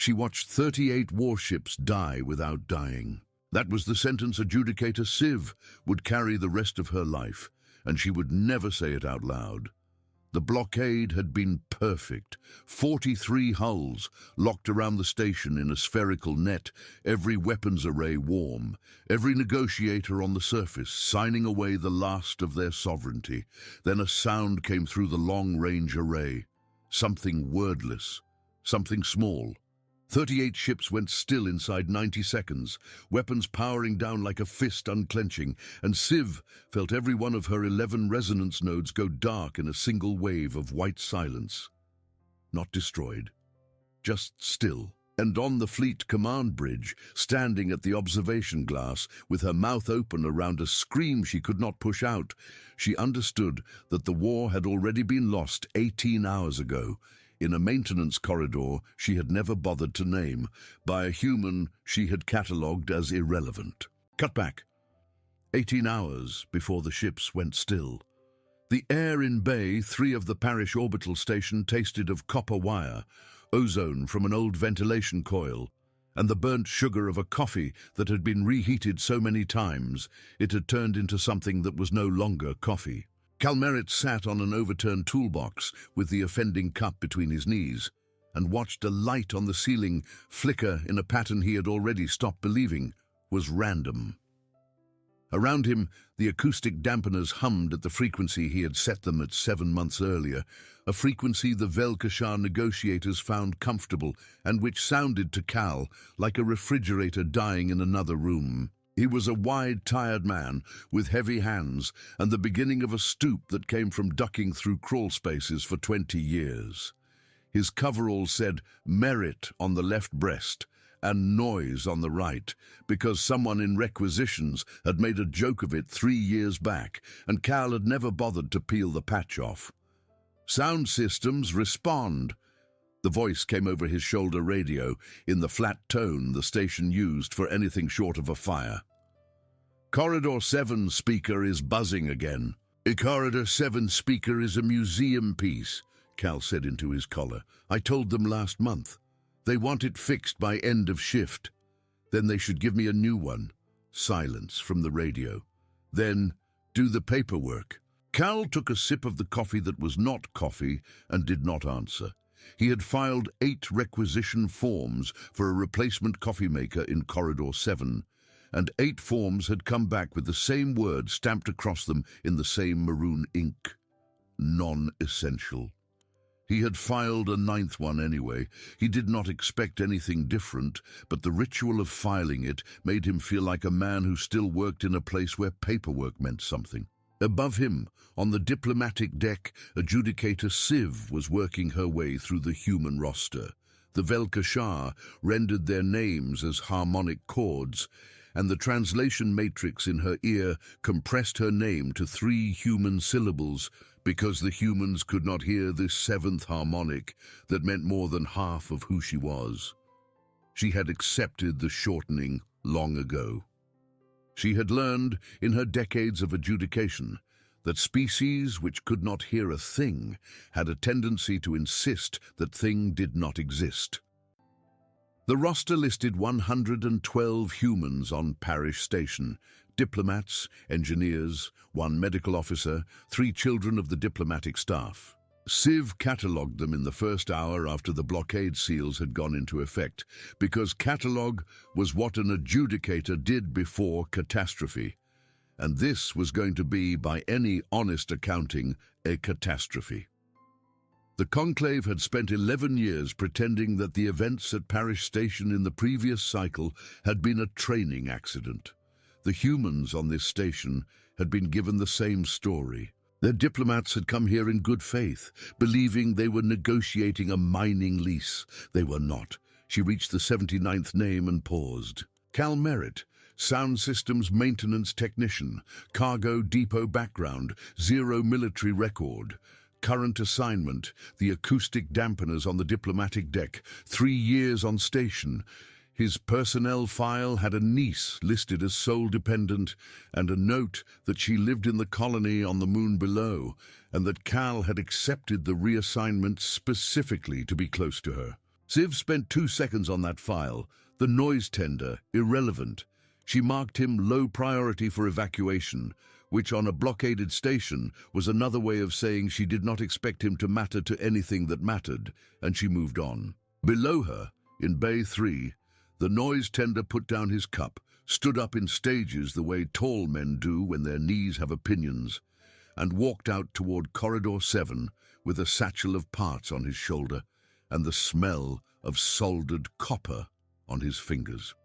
She watched 38 warships die without dying. That was the sentence adjudicator Civ would carry the rest of her life, and she would never say it out loud. The blockade had been perfect. 43 hulls locked around the station in a spherical net, every weapons array warm, every negotiator on the surface signing away the last of their sovereignty. Then a sound came through the long-range array. Something wordless, something small. 38 ships went still inside 90 seconds, weapons powering down like a fist unclenching, and Civ felt every one of her 11 resonance nodes go dark in a single wave of white silence. Not destroyed, just still. And on the fleet command bridge, standing at the observation glass, with her mouth open around a scream she could not push out, she understood that the war had already been lost 18 hours ago, in a maintenance corridor she had never bothered to name, by a human she had catalogued as irrelevant. Cut back. 18 hours before the ships went still. The air in Bay 3 of the Parish orbital station tasted of copper wire, ozone from an old ventilation coil, and the burnt sugar of a coffee that had been reheated so many times it had turned into something that was no longer coffee. Cal Merritt sat on an overturned toolbox with the offending cup between his knees and watched a light on the ceiling flicker in a pattern he had already stopped believing was random. Around him, the acoustic dampeners hummed at the frequency he had set them at 7 months earlier, a frequency the Velkashar negotiators found comfortable and which sounded to Cal like a refrigerator dying in another room. He was a wide, tired man with heavy hands and the beginning of a stoop that came from ducking through crawl spaces for 20 years. His coverall said Merit on the left breast and Noise on the right, because someone in requisitions had made a joke of it 3 years back, and Cal had never bothered to peel the patch off. Sound systems respond. The voice came over his shoulder radio in the flat tone the station used for anything short of a fire. Corridor 7 speaker is buzzing again. A Corridor 7 speaker is a museum piece, Cal said into his collar. I told them last month. They want it fixed by end of shift. Then they should give me a new one. Silence from the radio. Then do the paperwork. Cal took a sip of the coffee that was not coffee and did not answer. He had filed 8 requisition forms for a replacement coffee maker in Corridor 7, and 8 forms had come back with the same word stamped across them in the same maroon ink. Non-essential. He had filed a 9th one anyway. He did not expect anything different, but the ritual of filing it made him feel like a man who still worked in a place where paperwork meant something. Above him, on the diplomatic deck, adjudicator Civ was working her way through the human roster. The Velkashar rendered their names as harmonic chords, and the translation matrix in her ear compressed her name to 3 human syllables because the humans could not hear this 7th harmonic that meant more than half of who she was. She had accepted the shortening long ago. She had learned in her decades of adjudication that species which could not hear a thing had a tendency to insist that thing did not exist. The roster listed 112 humans on Parish Station, diplomats, engineers, 1 medical officer, 3 children of the diplomatic staff. Civ catalogued them in the first hour after the blockade seals had gone into effect, because catalogue was what an adjudicator did before catastrophe, and this was going to be, by any honest accounting, a catastrophe. The conclave had spent 11 years pretending that the events at Parish Station in the previous cycle had been a training accident. The humans on this station had been given the same story. Their diplomats had come here in good faith, believing they were negotiating a mining lease. They were not. She reached the 79th name and paused. Cal Merritt, Sound Systems Maintenance Technician, Cargo Depot background, 0 military record. Current assignment, the acoustic dampeners on the diplomatic deck, 3 years on station. His personnel file had a niece listed as sole dependent and a note that she lived in the colony on the moon below and that Cal had accepted the reassignment specifically to be close to her. Siv spent 2 seconds on that file. The noise tender, irrelevant. She marked him low priority for evacuation, which on a blockaded station was another way of saying she did not expect him to matter to anything that mattered, and she moved on. Below her, in Bay 3, the noise tender put down his cup, stood up in stages the way tall men do when their knees have opinions, and walked out toward Corridor 7 with a satchel of parts on his shoulder and the smell of soldered copper on his fingers.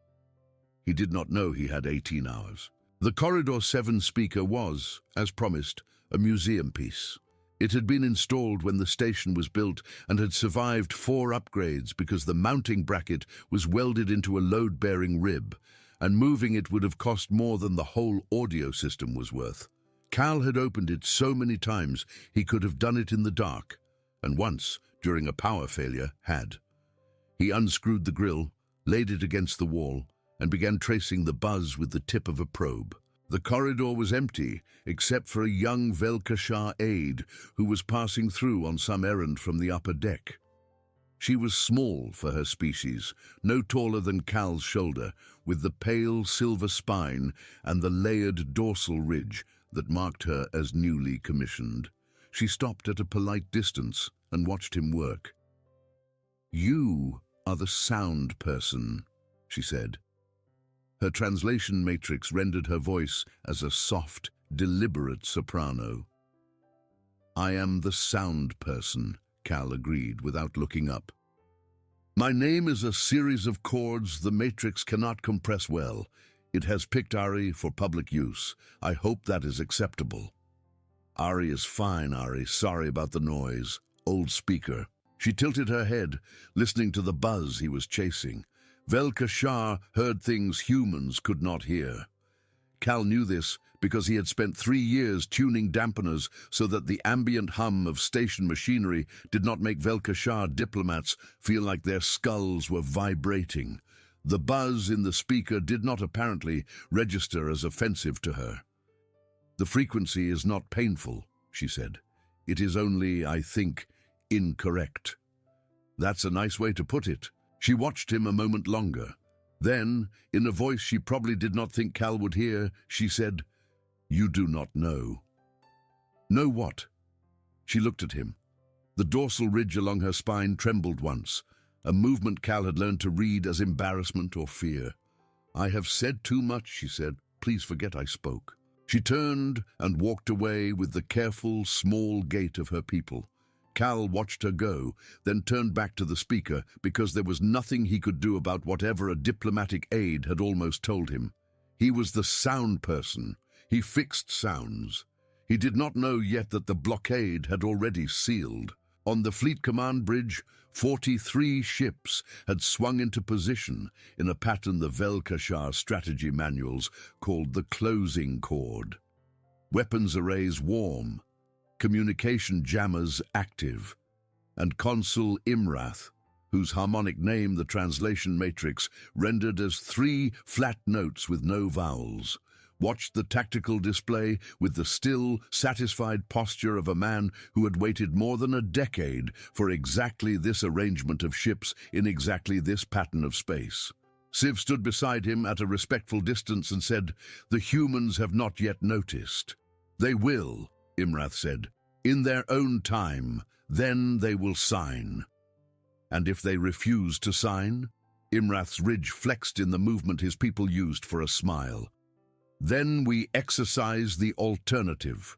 He did not know he had 18 hours. The Corridor 7 speaker was, as promised, a museum piece. It had been installed when the station was built and had survived 4 upgrades because the mounting bracket was welded into a load-bearing rib, and moving it would have cost more than the whole audio system was worth. Cal had opened it so many times he could have done it in the dark, and once, during a power failure, had. He unscrewed the grill, laid it against the wall, and began tracing the buzz with the tip of a probe. The corridor was empty, except for a young Velkashar aide who was passing through on some errand from the upper deck. She was small for her species, no taller than Cal's shoulder, with the pale silver spine and the layered dorsal ridge that marked her as newly commissioned. She stopped at a polite distance and watched him work. "You are the sound person," she said. Her translation matrix rendered her voice as a soft, deliberate soprano. "I am the sound person," Cal agreed without looking up. "My name is a series of chords the matrix cannot compress well. It has picked Ari for public use. I hope that is acceptable." "Ari is fine, Ari. Sorry about the noise. Old speaker." She tilted her head, listening to the buzz he was chasing. Velkashar heard things humans could not hear. Cal knew this because he had spent 3 years tuning dampeners so that the ambient hum of station machinery did not make Velkashar diplomats feel like their skulls were vibrating. The buzz in the speaker did not apparently register as offensive to her. "The frequency is not painful," she said. "It is only, I think, incorrect." "That's a nice way to put it." She watched him a moment longer. Then, in a voice she probably did not think Cal would hear, she said, "You do not know." "Know what?" She looked at him. The dorsal ridge along her spine trembled once, a movement Cal had learned to read as embarrassment or fear. "I have said too much," she said. "Please forget I spoke." She turned and walked away with the careful, small gait of her people. Cal watched her go, then turned back to the speaker because there was nothing he could do about whatever a diplomatic aide had almost told him. He was the sound person. He fixed sounds. He did not know yet that the blockade had already sealed. On the Fleet Command Bridge, 43 ships had swung into position in a pattern the Velkashar strategy manuals called the closing chord. Weapons arrays warm, communication jammers active, and Consul Imrath, whose harmonic name the translation matrix rendered as 3 flat notes with no vowels, watched the tactical display with the still, satisfied posture of a man who had waited more than a decade for exactly this arrangement of ships in exactly this pattern of space. Siv stood beside him at a respectful distance and said, "The humans have not yet noticed." "They will," Imrath said. "In their own time, then they will sign." "And if they refuse to sign?" Imrath's ridge flexed in the movement his people used for a smile. "Then we exercise the alternative."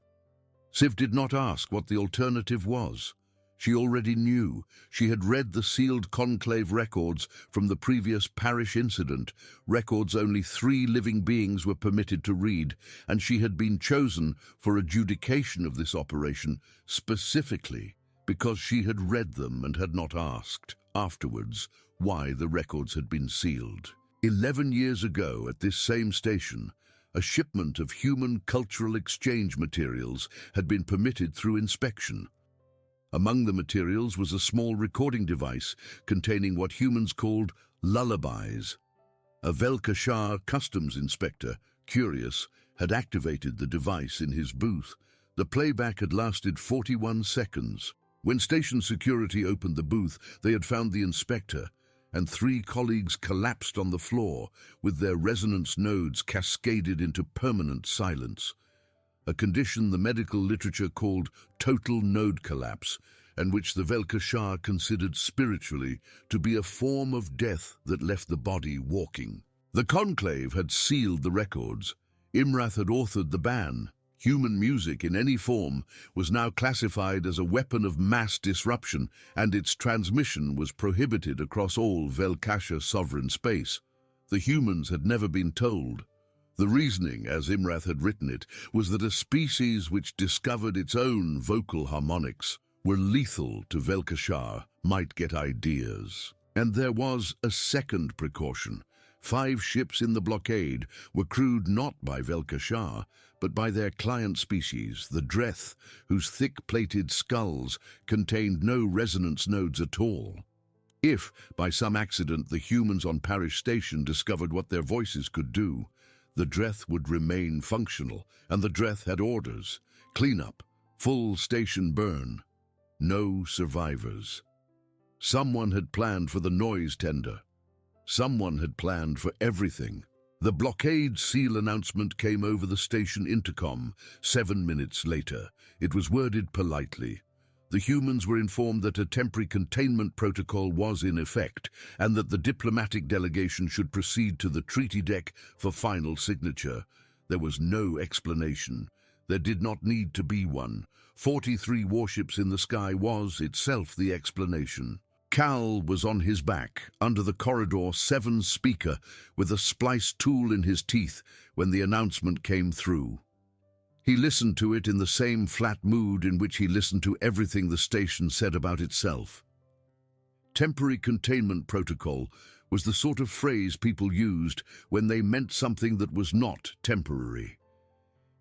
Siv did not ask what the alternative was. She already knew. She had read the sealed conclave records from the previous parish incident, records only 3 living beings were permitted to read, and she had been chosen for adjudication of this operation specifically because she had read them and had not asked, afterwards, why the records had been sealed. 11 years ago, at this same station, a shipment of human cultural exchange materials had been permitted through inspection. Among the materials was a small recording device containing what humans called lullabies. A Velkashar customs inspector, curious, had activated the device in his booth. The playback had lasted 41 seconds. When station security opened the booth, they had found the inspector, and 3 colleagues collapsed on the floor, with their resonance nodes cascaded into permanent silence, a condition the medical literature called total node collapse, and which the Velkashar considered spiritually to be a form of death that left the body walking. The conclave had sealed the records. Imrath had authored the ban. Human music in any form was now classified as a weapon of mass disruption, and its transmission was prohibited across all Velkasha sovereign space. The humans had never been told. The reasoning, as Imrath had written it, was that a species which discovered its own vocal harmonics were lethal to Velkashar, might get ideas. And there was a second precaution. 5 ships in the blockade were crewed not by Velkashar, but by their client species, the Dreth, whose thick-plated skulls contained no resonance nodes at all. If, by some accident, the humans on Parish Station discovered what their voices could do, the Dreth would remain functional, and the Dreth had orders: clean up, full station burn. No survivors. Someone had planned for the noise tender. Someone had planned for everything. The blockade seal announcement came over the station intercom 7 minutes later. It was worded politely. The humans were informed that a temporary containment protocol was in effect, and that the diplomatic delegation should proceed to the treaty deck for final signature. There was no explanation. There did not need to be one. 43 warships in the sky was itself the explanation. Cal was on his back, under the corridor 7 speaker, with a splice tool in his teeth when the announcement came through. He listened to it in the same flat mood in which he listened to everything the station said about itself. Temporary containment protocol was the sort of phrase people used when they meant something that was not temporary.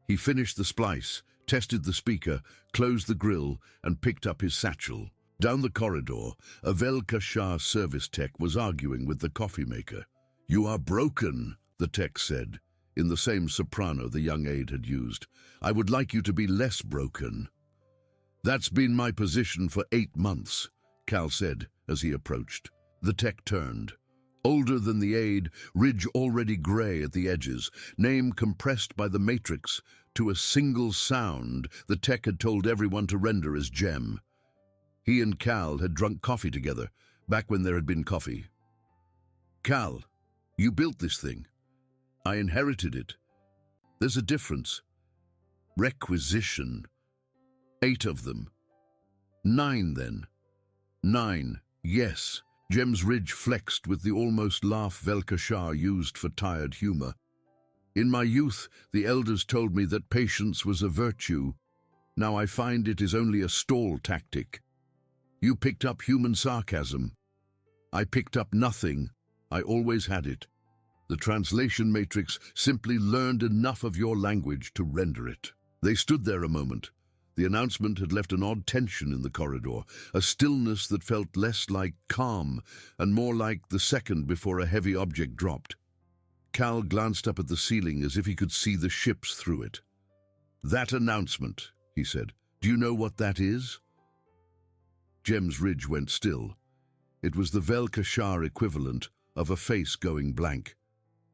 He finished the splice, tested the speaker, closed the grill, and picked up his satchel. Down the corridor, a Velkashar service tech was arguing with the coffee maker. "You are broken," the tech said, in the same soprano the young aide had used. "I would like you to be less broken." "That's been my position for 8 months, Cal said as he approached. The tech turned. Older than the aide, ridge already grey at the edges, name compressed by the matrix to a single sound the tech had told everyone to render as Gem. He and Cal had drunk coffee together, back when there had been coffee. "Cal, you built this thing. I inherited it. There's a difference. Requisition. 8 of them. 9 then. 9, yes." Gem's ridge flexed with the almost laugh Velkashar used for tired humor. "In my youth, the elders told me that patience was a virtue. Now I find it is only a stall tactic. You picked up human sarcasm. I picked up nothing. I always had it. The translation matrix simply learned enough of your language to render it." They stood there a moment. The announcement had left an odd tension in the corridor, a stillness that felt less like calm and more like the second before a heavy object dropped. Cal glanced up at the ceiling as if he could see the ships through it. "That announcement," he said. "Do you know what that is?" Gem's ridge went still. It was the Velkashar equivalent of a face going blank.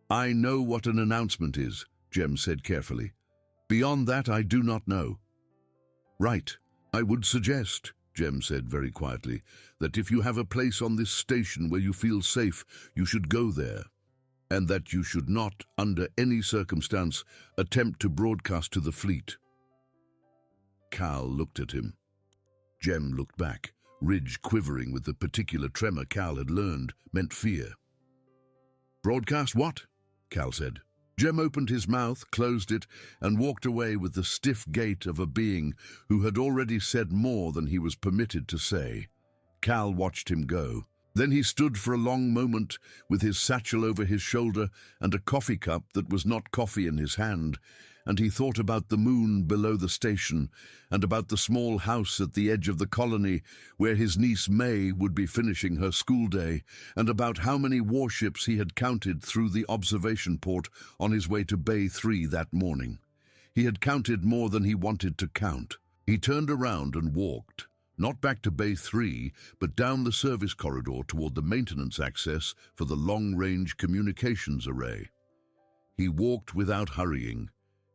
"I know what an announcement is," Gem said carefully. "Beyond that, I do not know." "Right. I would suggest," Gem said very quietly, "that if you have a place on this station where you feel safe, you should go there, and that you should not, under any circumstance, attempt to broadcast to the fleet." Cal looked at him. Gem looked back, ridge quivering with the particular tremor Cal had learned meant fear. "Broadcast what?" Cal said. Gem opened his mouth, closed it, and walked away with the stiff gait of a being who had already said more than he was permitted to say. Cal watched him go. Then he stood for a long moment with his satchel over his shoulder and a coffee cup that was not coffee in his hand, and he thought about the moon below the station and about the small house at the edge of the colony where his niece May would be finishing her school day, and about how many warships he had counted through the observation port on his way to Bay 3 that morning. He had counted more than he wanted to count. He turned around and walked, Not back to Bay 3, but down the service corridor toward the maintenance access for the long-range communications array. He walked without hurrying.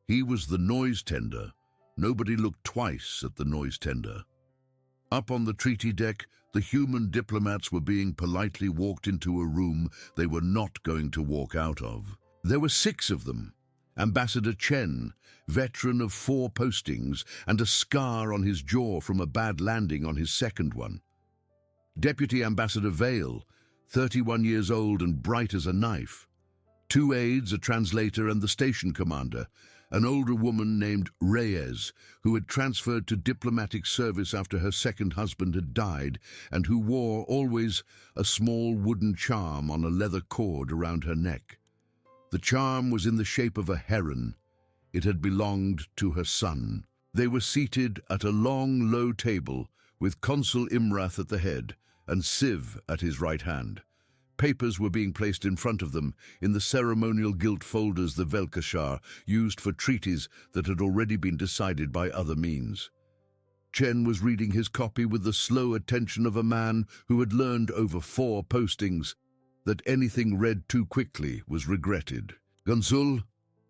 He was the noise tender. Nobody looked twice at the noise tender. Up on the treaty deck, the human diplomats were being politely walked into a room they were not going to walk out of. There were 6 of them. Ambassador Chen, veteran of 4 postings and a scar on his jaw from a bad landing on his second one. Deputy Ambassador Vale, 31 years old and bright as a knife. 2 aides, a translator and the station commander, an older woman named Reyes, who had transferred to diplomatic service after her second husband had died and who wore always a small wooden charm on a leather cord around her neck. The charm was in the shape of a heron. It had belonged to her son. They were seated at a long, low table with Consul Imrath at the head and Siv at his right hand. Papers were being placed in front of them in the ceremonial gilt folders the Velkashar used for treaties that had already been decided by other means. Chen was reading his copy with the slow attention of a man who had learned over 4 postings that anything read too quickly was regretted. "Consul,"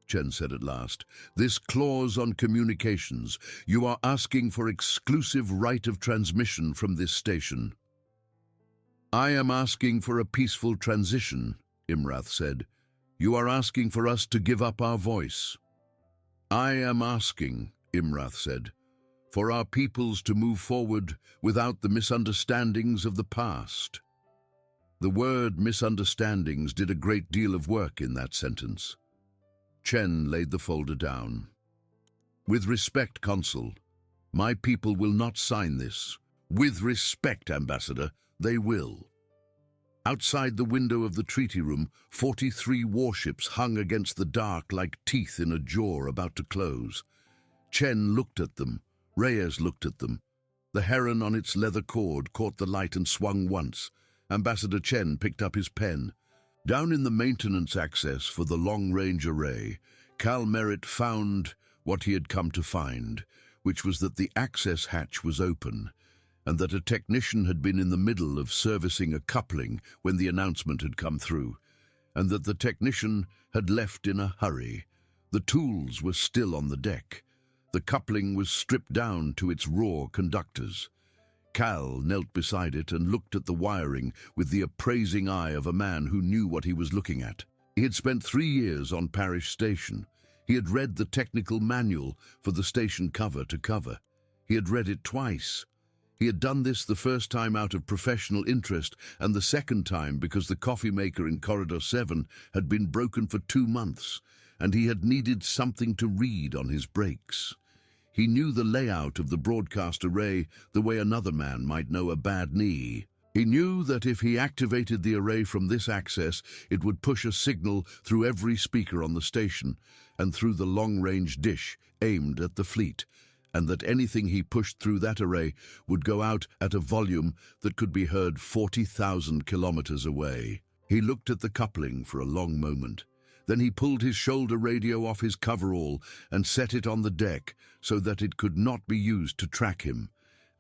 Chen said at last, "this clause on communications, you are asking for exclusive right of transmission from this station." "I am asking for a peaceful transition," Imrath said. "You are asking for us to give up our voice." "I am asking," Imrath said, "for our peoples to move forward without the misunderstandings of the past." The word misunderstandings did a great deal of work in that sentence. Chen laid the folder down. "With respect, Consul, my people will not sign this." "With respect, Ambassador, they will." Outside the window of the treaty room, 43 warships hung against the dark like teeth in a jaw about to close. Chen looked at them. Reyes looked at them. The heron on its leather cord caught the light and swung once. Ambassador Chen picked up his pen. Down in the maintenance access for the long-range array, Cal Merritt found what he had come to find, which was that the access hatch was open, and that a technician had been in the middle of servicing a coupling when the announcement had come through, and that the technician had left in a hurry. The tools were still on the deck. The coupling was stripped down to its raw conductors. Cal knelt beside it and looked at the wiring with the appraising eye of a man who knew what he was looking at. He had spent 3 years on Parish Station. He had read the technical manual for the station cover to cover. He had read it twice. He had done this the first time out of professional interest and the second time because the coffee maker in Corridor 7 had been broken for 2 months, and he had needed something to read on his breaks. He knew the layout of the broadcast array the way another man might know a bad knee. He knew that if he activated the array from this access, it would push a signal through every speaker on the station and through the long-range dish aimed at the fleet, and that anything he pushed through that array would go out at a volume that could be heard 40,000 kilometers away. He looked at the coupling for a long moment. Then he pulled his shoulder radio off his coverall and set it on the deck so that it could not be used to track him.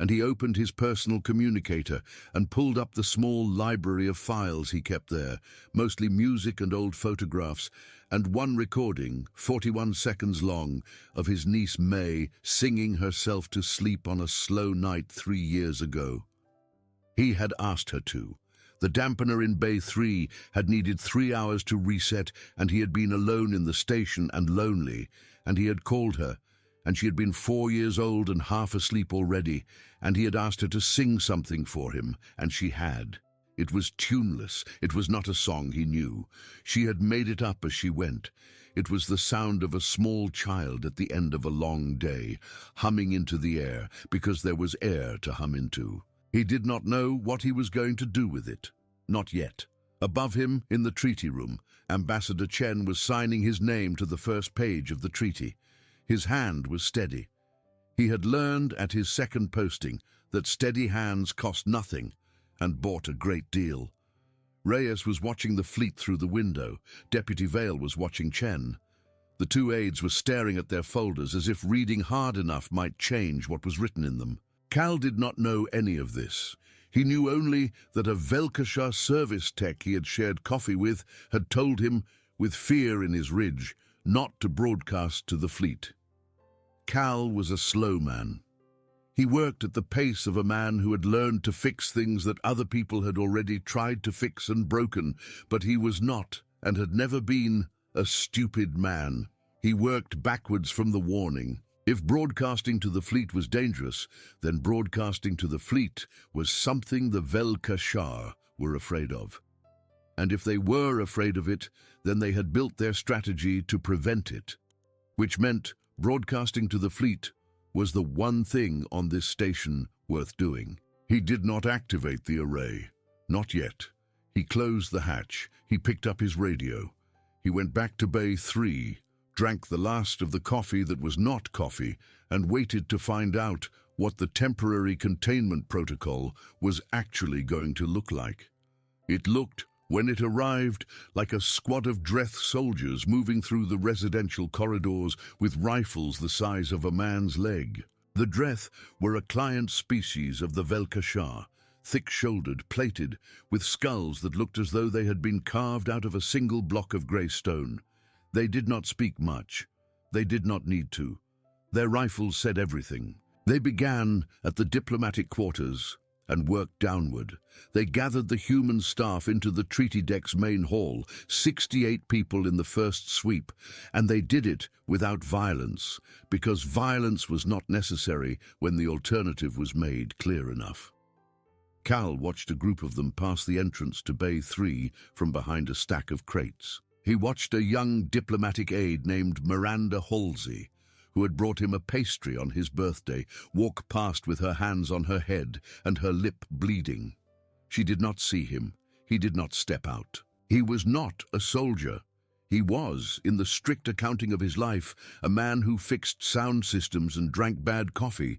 And he opened his personal communicator and pulled up the small library of files he kept there, mostly music and old photographs, and one recording, 41 seconds long, of his niece May singing herself to sleep on a slow night 3 years ago. He had asked her to. The dampener in Bay 3 had needed 3 hours to reset, and he had been alone in the station and lonely, and he had called her, and she had been 4 years old and half asleep already, and he had asked her to sing something for him, and she had. It was tuneless. It was not a song he knew. She had made it up as she went. It was the sound of a small child at the end of a long day, humming into the air, because there was air to hum into. He did not know what he was going to do with it. Not yet. Above him, in the treaty room, Ambassador Chen was signing his name to the first page of the treaty. His hand was steady. He had learned at his second posting that steady hands cost nothing and bought a great deal. Reyes was watching the fleet through the window. Deputy Vale was watching Chen. The 2 aides were staring at their folders as if reading hard enough might change what was written in them. Cal did not know any of this. He knew only that a Velkashar service tech he had shared coffee with had told him, with fear in his ridge, not to broadcast to the fleet. Cal was a slow man. He worked at the pace of a man who had learned to fix things that other people had already tried to fix and broken, but he was not, and had never been, a stupid man. He worked backwards from the warning. If broadcasting to the fleet was dangerous, then broadcasting to the fleet was something the Velkashar were afraid of. And if they were afraid of it, then they had built their strategy to prevent it, which meant broadcasting to the fleet was the one thing on this station worth doing. He did not activate the array. Not yet. He closed the hatch. He picked up his radio. He went back to Bay 3, drank the last of the coffee that was not coffee, and waited to find out what the temporary containment protocol was actually going to look like. It looked, when it arrived, like a squad of Dreth soldiers moving through the residential corridors with rifles the size of a man's leg. The Dreth were a client species of the Velkashar, thick-shouldered, plated, with skulls that looked as though they had been carved out of a single block of grey stone. They did not speak much. They did not need to. Their rifles said everything. They began at the diplomatic quarters and worked downward. They gathered the human staff into the treaty deck's main hall, 68 people in the first sweep, and they did it without violence, because violence was not necessary when the alternative was made clear enough. Cal watched a group of them pass the entrance to Bay 3 from behind a stack of crates. He watched a young diplomatic aide named Miranda Halsey, who had brought him a pastry on his birthday, walk past with her hands on her head and her lip bleeding. She did not see him. He did not step out. He was not a soldier. He was, in the strict accounting of his life, a man who fixed sound systems and drank bad coffee.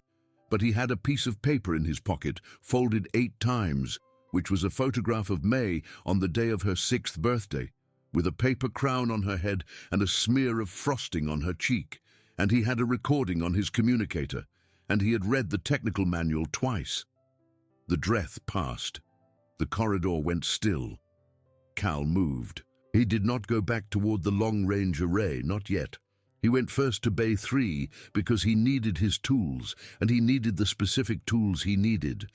But he had a piece of paper in his pocket, folded 8 times, which was a photograph of May on the day of her 6th birthday, with a paper crown on her head and a smear of frosting on her cheek. And he had a recording on his communicator, and he had read the technical manual twice. The Dreth passed. The corridor went still. Cal moved. He did not go back toward the long-range array, not yet. He went first to Bay 3 because he needed his tools, and he needed the specific tools he needed.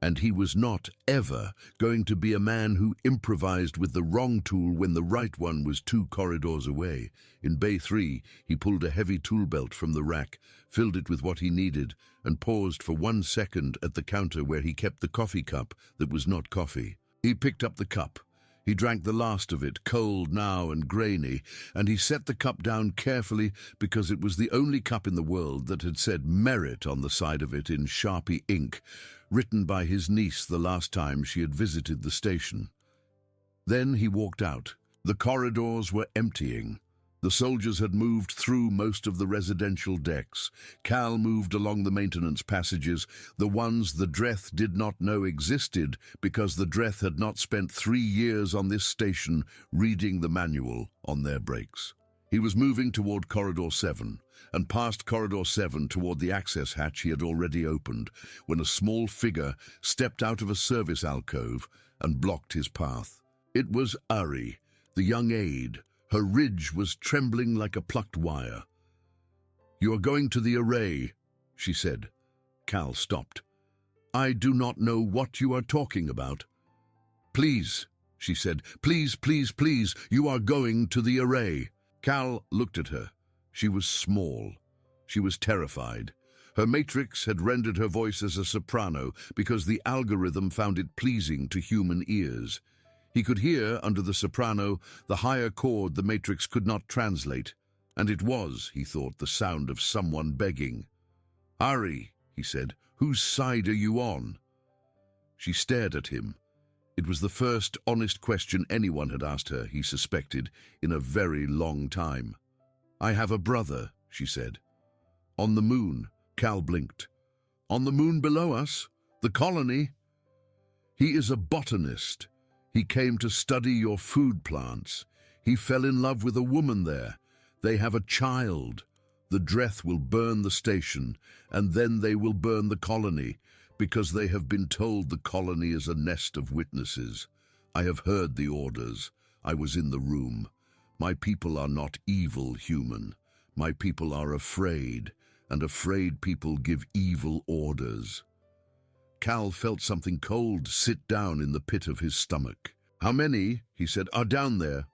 And he was not, ever, going to be a man who improvised with the wrong tool when the right one was 2 corridors away. In Bay 3, he pulled a heavy tool belt from the rack, filled it with what he needed, and paused for 1 second at the counter where he kept the coffee cup that was not coffee. He picked up the cup. He drank the last of it, cold now and grainy, and he set the cup down carefully because it was the only cup in the world that had said merit on the side of it in Sharpie ink, written by his niece the last time she had visited the station. Then he walked out. The corridors were emptying. The soldiers had moved through most of the residential decks. Cal moved along the maintenance passages, the ones the Dreth did not know existed because the Dreth had not spent 3 years on this station reading the manual on their breaks. He was moving toward Corridor 7, and past Corridor 7 toward the access hatch he had already opened, when a small figure stepped out of a service alcove and blocked his path. It was Ari, the young aide. Her ridge was trembling like a plucked wire. "You are going to the array," she said. Cal stopped. "I do not know what you are talking about." "Please," she said. "Please, please, please, you are going to the array." Cal looked at her. She was small. She was terrified. Her matrix had rendered her voice as a soprano because the algorithm found it pleasing to human ears. He could hear, under the soprano, the higher chord the matrix could not translate, and it was, he thought, the sound of someone begging. "Ari," he said, "whose side are you on?" She stared at him. It was the first honest question anyone had asked her, he suspected, in a very long time. "I have a brother," she said. "On the moon," Cal blinked. "On the moon below us? The colony?" "He is a botanist. He came to study your food plants. He fell in love with a woman there. They have a child. The Dreth will burn the station, and then they will burn the colony, because they have been told the colony is a nest of witnesses. I have heard the orders. I was in the room. My people are not evil human. My people are afraid, and afraid people give evil orders. Cal felt something cold sit down in the pit of his stomach. "How many," he said, "are down there?"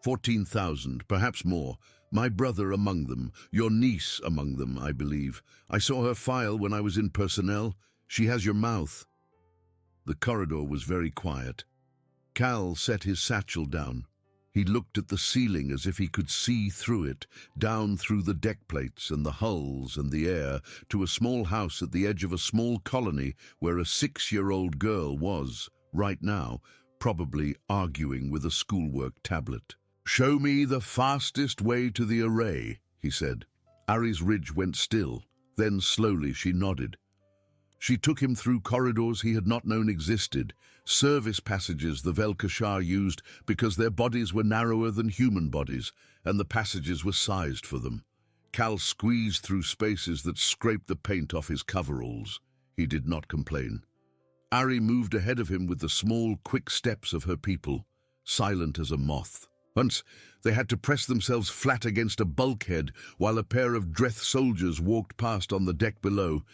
14,000, perhaps more. My brother among them, your niece among them, I believe. I saw her file when I was in personnel. She has your mouth." The corridor was very quiet. Cal set his satchel down. He looked at the ceiling as if he could see through it, down through the deck plates and the hulls and the air, to a small house at the edge of a small colony where a 6-year-old girl was, right now, probably arguing with a schoolwork tablet. "Show me the fastest way to the array," he said. Ari's ridge went still. Then slowly she nodded. She took him through corridors he had not known existed, service passages the Velkashar used because their bodies were narrower than human bodies, and the passages were sized for them. Cal squeezed through spaces that scraped the paint off his coveralls. He did not complain. Ari moved ahead of him with the small, quick steps of her people, silent as a moth. Once, they had to press themselves flat against a bulkhead while a pair of Dreth soldiers walked past on the deck below,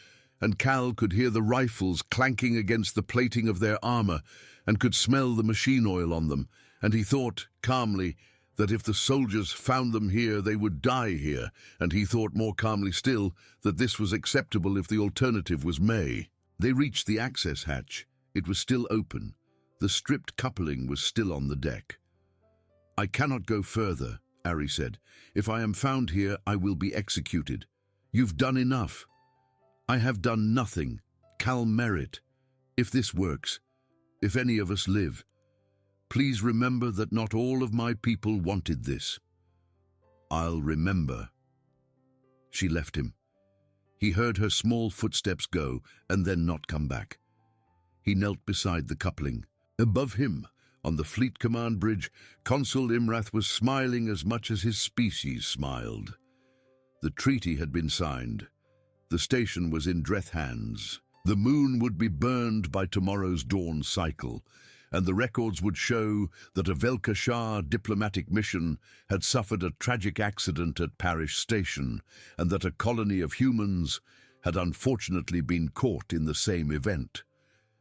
and Cal could hear the rifles clanking against the plating of their armor and could smell the machine oil on them, and he thought, calmly, that if the soldiers found them here, they would die here, and he thought more calmly still that this was acceptable if the alternative was May. They reached the access hatch. It was still open. The stripped coupling was still on the deck. "I cannot go further," Ari said. "If I am found here, I will be executed. You've done enough." "I have done nothing. Cal Merritt. If this works, if any of us live, please remember that not all of my people wanted this." "I'll remember." She left him. He heard her small footsteps go and then not come back. He knelt beside the coupling. Above him, on the Fleet Command bridge, Consul Imrath was smiling as much as his species smiled. The treaty had been signed. The station was in Dreth hands. The moon would be burned by tomorrow's dawn cycle, and the records would show that a Velkashar diplomatic mission had suffered a tragic accident at Parish Station, and that a colony of humans had unfortunately been caught in the same event,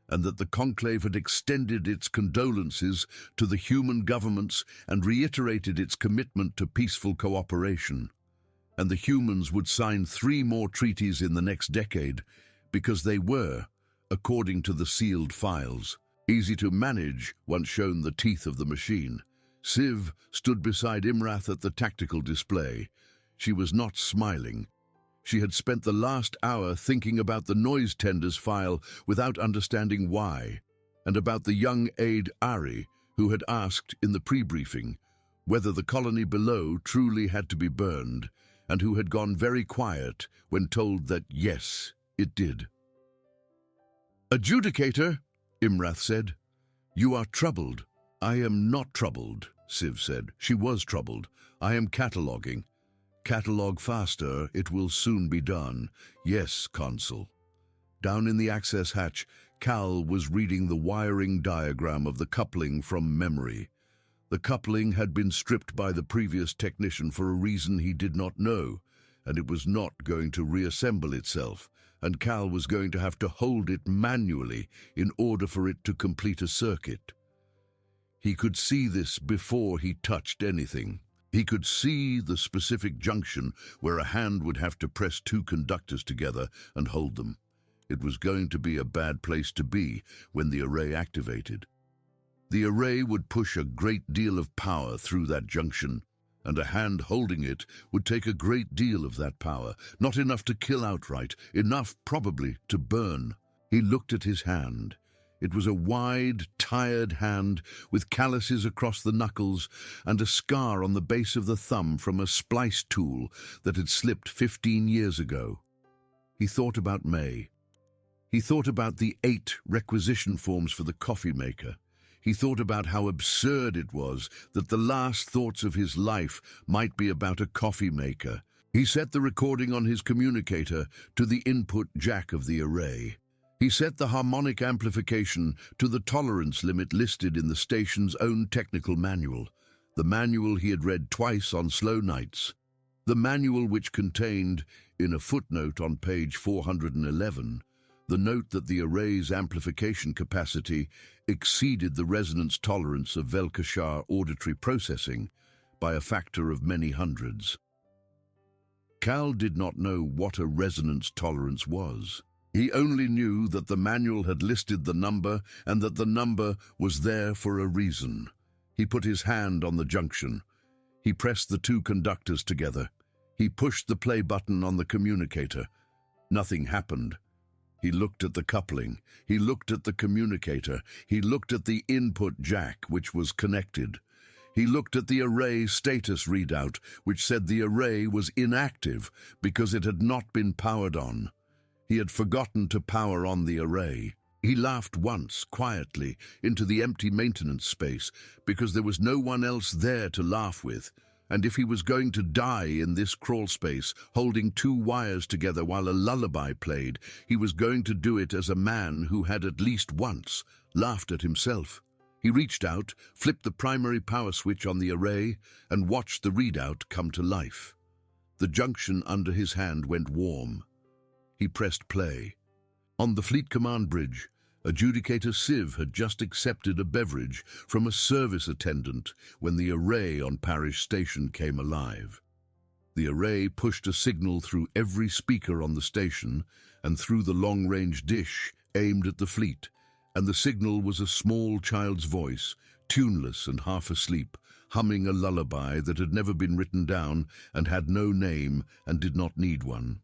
and that the Conclave had extended its condolences to the human governments and reiterated its commitment to peaceful cooperation. And the humans would sign 3 more treaties in the next decade, because they were, according to the sealed files, easy to manage once shown the teeth of the machine. Siv stood beside Imrath at the tactical display. She was not smiling. She had spent the last hour thinking about the noise tenders file without understanding why, and about the young aide Ari, who had asked in the pre-briefing whether the colony below truly had to be burned, and who had gone very quiet when told that yes, it did. "Adjudicator," Imrath said, "you are troubled." "I am not troubled," Siv said. She was troubled. "I am cataloguing." "Catalog faster, it will soon be done." "Yes, Consul." Down in the access hatch, Cal was reading the wiring diagram of the coupling from memory. The coupling had been stripped by the previous technician for a reason he did not know, and it was not going to reassemble itself, and Cal was going to have to hold it manually in order for it to complete a circuit. He could see this before he touched anything. He could see the specific junction where a hand would have to press 2 conductors together and hold them. It was going to be a bad place to be when the array activated. The array would push a great deal of power through that junction, and a hand holding it would take a great deal of that power, not enough to kill outright, enough probably to burn. He looked at his hand. It was a wide, tired hand with calluses across the knuckles and a scar on the base of the thumb from a splice tool that had slipped 15 years ago. He thought about May. He thought about the 8 requisition forms for the coffee maker. He thought about how absurd it was that the last thoughts of his life might be about a coffee maker, He set the recording on his communicator to the input jack of the array. He set the harmonic amplification to the tolerance limit listed in the station's own technical manual, the manual he had read twice on slow nights, the manual which contained, in a footnote on page 411, the note that the array's amplification capacity exceeded the resonance tolerance of Velkashar auditory processing by a factor of many hundreds. Cal did not know what a resonance tolerance was. He only knew that the manual had listed the number and that the number was there for a reason. He put his hand on the junction. He pressed the two conductors together. He pushed the play button on the communicator. Nothing happened. He looked at the coupling. He looked at the communicator. He looked at the input jack, which was connected. He looked at the array status readout, which said the array was inactive because it had not been powered on. He had forgotten to power on the array. He laughed once, quietly, into the empty maintenance space, because there was no one else there to laugh with. And if he was going to die in this crawl space, holding two wires together while a lullaby played, he was going to do it as a man who had at least once laughed at himself. He reached out, flipped the primary power switch on the array, and watched the readout come to life. The junction under his hand went warm. He pressed play. On the Fleet Command bridge, Adjudicator Civ had just accepted a beverage from a service attendant when the array on Parish Station came alive. The array pushed a signal through every speaker on the station and through the long-range dish aimed at the fleet, and the signal was a small child's voice, tuneless and half asleep, humming a lullaby that had never been written down and had no name and did not need one.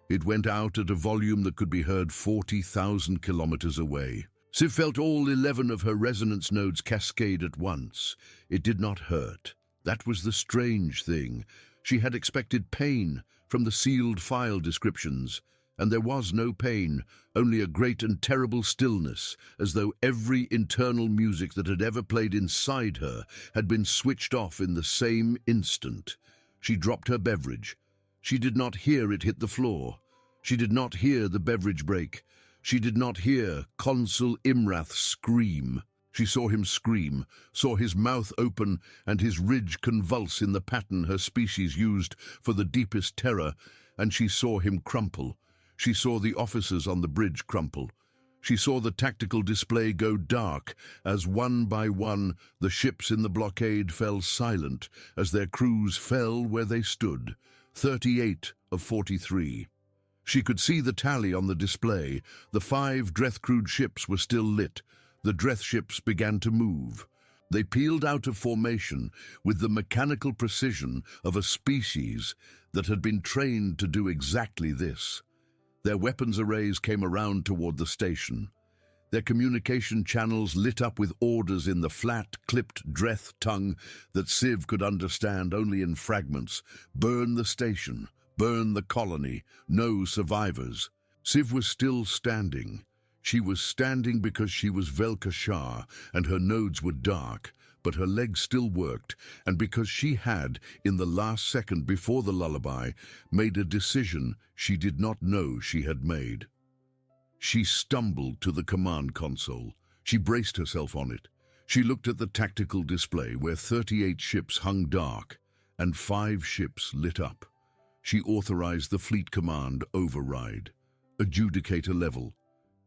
It went out at a volume that could be heard 40,000 kilometers away. Civ felt all 11 of her resonance nodes cascade at once. It did not hurt. That was the strange thing. She had expected pain from the sealed file descriptions, and there was no pain, only a great and terrible stillness, as though every internal music that had ever played inside her had been switched off in the same instant. She dropped her beverage. She did not hear it hit the floor. She did not hear the beverage break. She did not hear Consul Imrath scream. She saw him scream, saw his mouth open and his ridge convulse in the pattern her species used for the deepest terror, and she saw him crumple. She saw the officers on the bridge crumple. She saw the tactical display go dark as one by one the ships in the blockade fell silent as their crews fell where they stood. 38 of 43. She could see the tally on the display. The 5 Dreth-crewed ships were still lit. The Dreth ships began to move. They peeled out of formation with the mechanical precision of a species that had been trained to do exactly this. Their weapons arrays came around toward the station. Their communication channels lit up with orders in the flat, clipped Dreth tongue that Civ could understand only in fragments. Burn the station, burn the colony, no survivors. Civ was still standing. She was standing because she was Velkashar and her nodes were dark, but her legs still worked, and because she had, in the last second before the lullaby, made a decision she did not know she had made. She stumbled to the command console. She braced herself on it. She looked at the tactical display where 38 ships hung dark and 5 ships lit up. She authorized the Fleet Command override. Adjudicator level.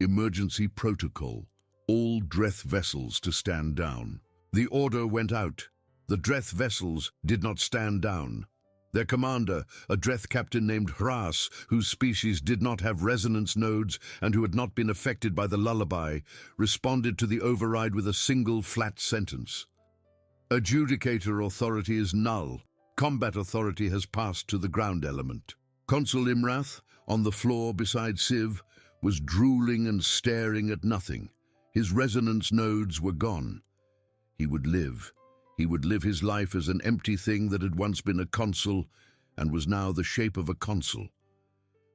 Emergency protocol. All Dreth vessels to stand down. The order went out. The Dreth vessels did not stand down. Their commander, a Dreth captain named Hras, whose species did not have resonance nodes and who had not been affected by the lullaby, responded to the override with a single flat sentence. Adjudicator authority is null. Combat authority has passed to the ground element. Consul Imrath, on the floor beside Civ, was drooling and staring at nothing. His resonance nodes were gone. He would live. He would live his life as an empty thing that had once been a consul and was now the shape of a consul.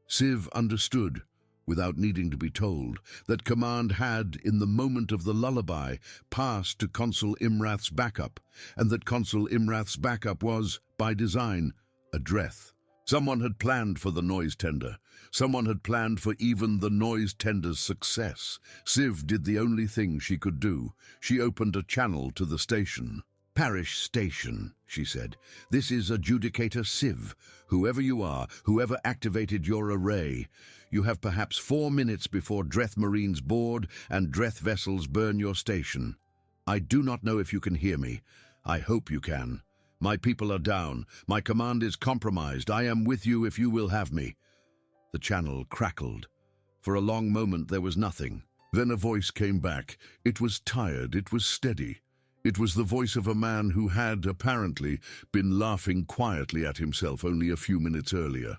Civ understood, without needing to be told, that command had, in the moment of the lullaby, passed to Consul Imrath's backup, and that Consul Imrath's backup was, by design, a Dreth. Someone had planned for the noise tender. Someone had planned for even the noise tender's success. Civ did the only thing she could do. She opened a channel to the station. "Parish Station," she said. "This is Adjudicator Civ. Whoever you are, whoever activated your array, you have perhaps 4 minutes before Dreth Marines board and Dreth vessels burn your station. I do not know if you can hear me. I hope you can. My people are down. My command is compromised. I am with you if you will have me." The channel crackled. For a long moment there was nothing. Then a voice came back. It was tired. It was steady. It was the voice of a man who had, apparently, been laughing quietly at himself only a few minutes earlier.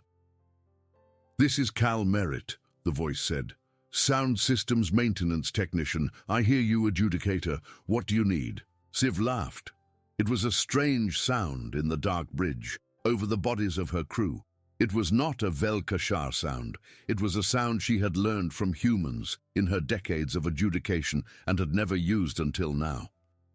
"This is Cal Merritt," the voice said. "Sound Systems Maintenance Technician. I hear you, Adjudicator. What do you need?" Civ laughed. It was a strange sound in the dark bridge, over the bodies of her crew. It was not a Vel-Kashar sound. It was a sound she had learned from humans in her decades of adjudication and had never used until now.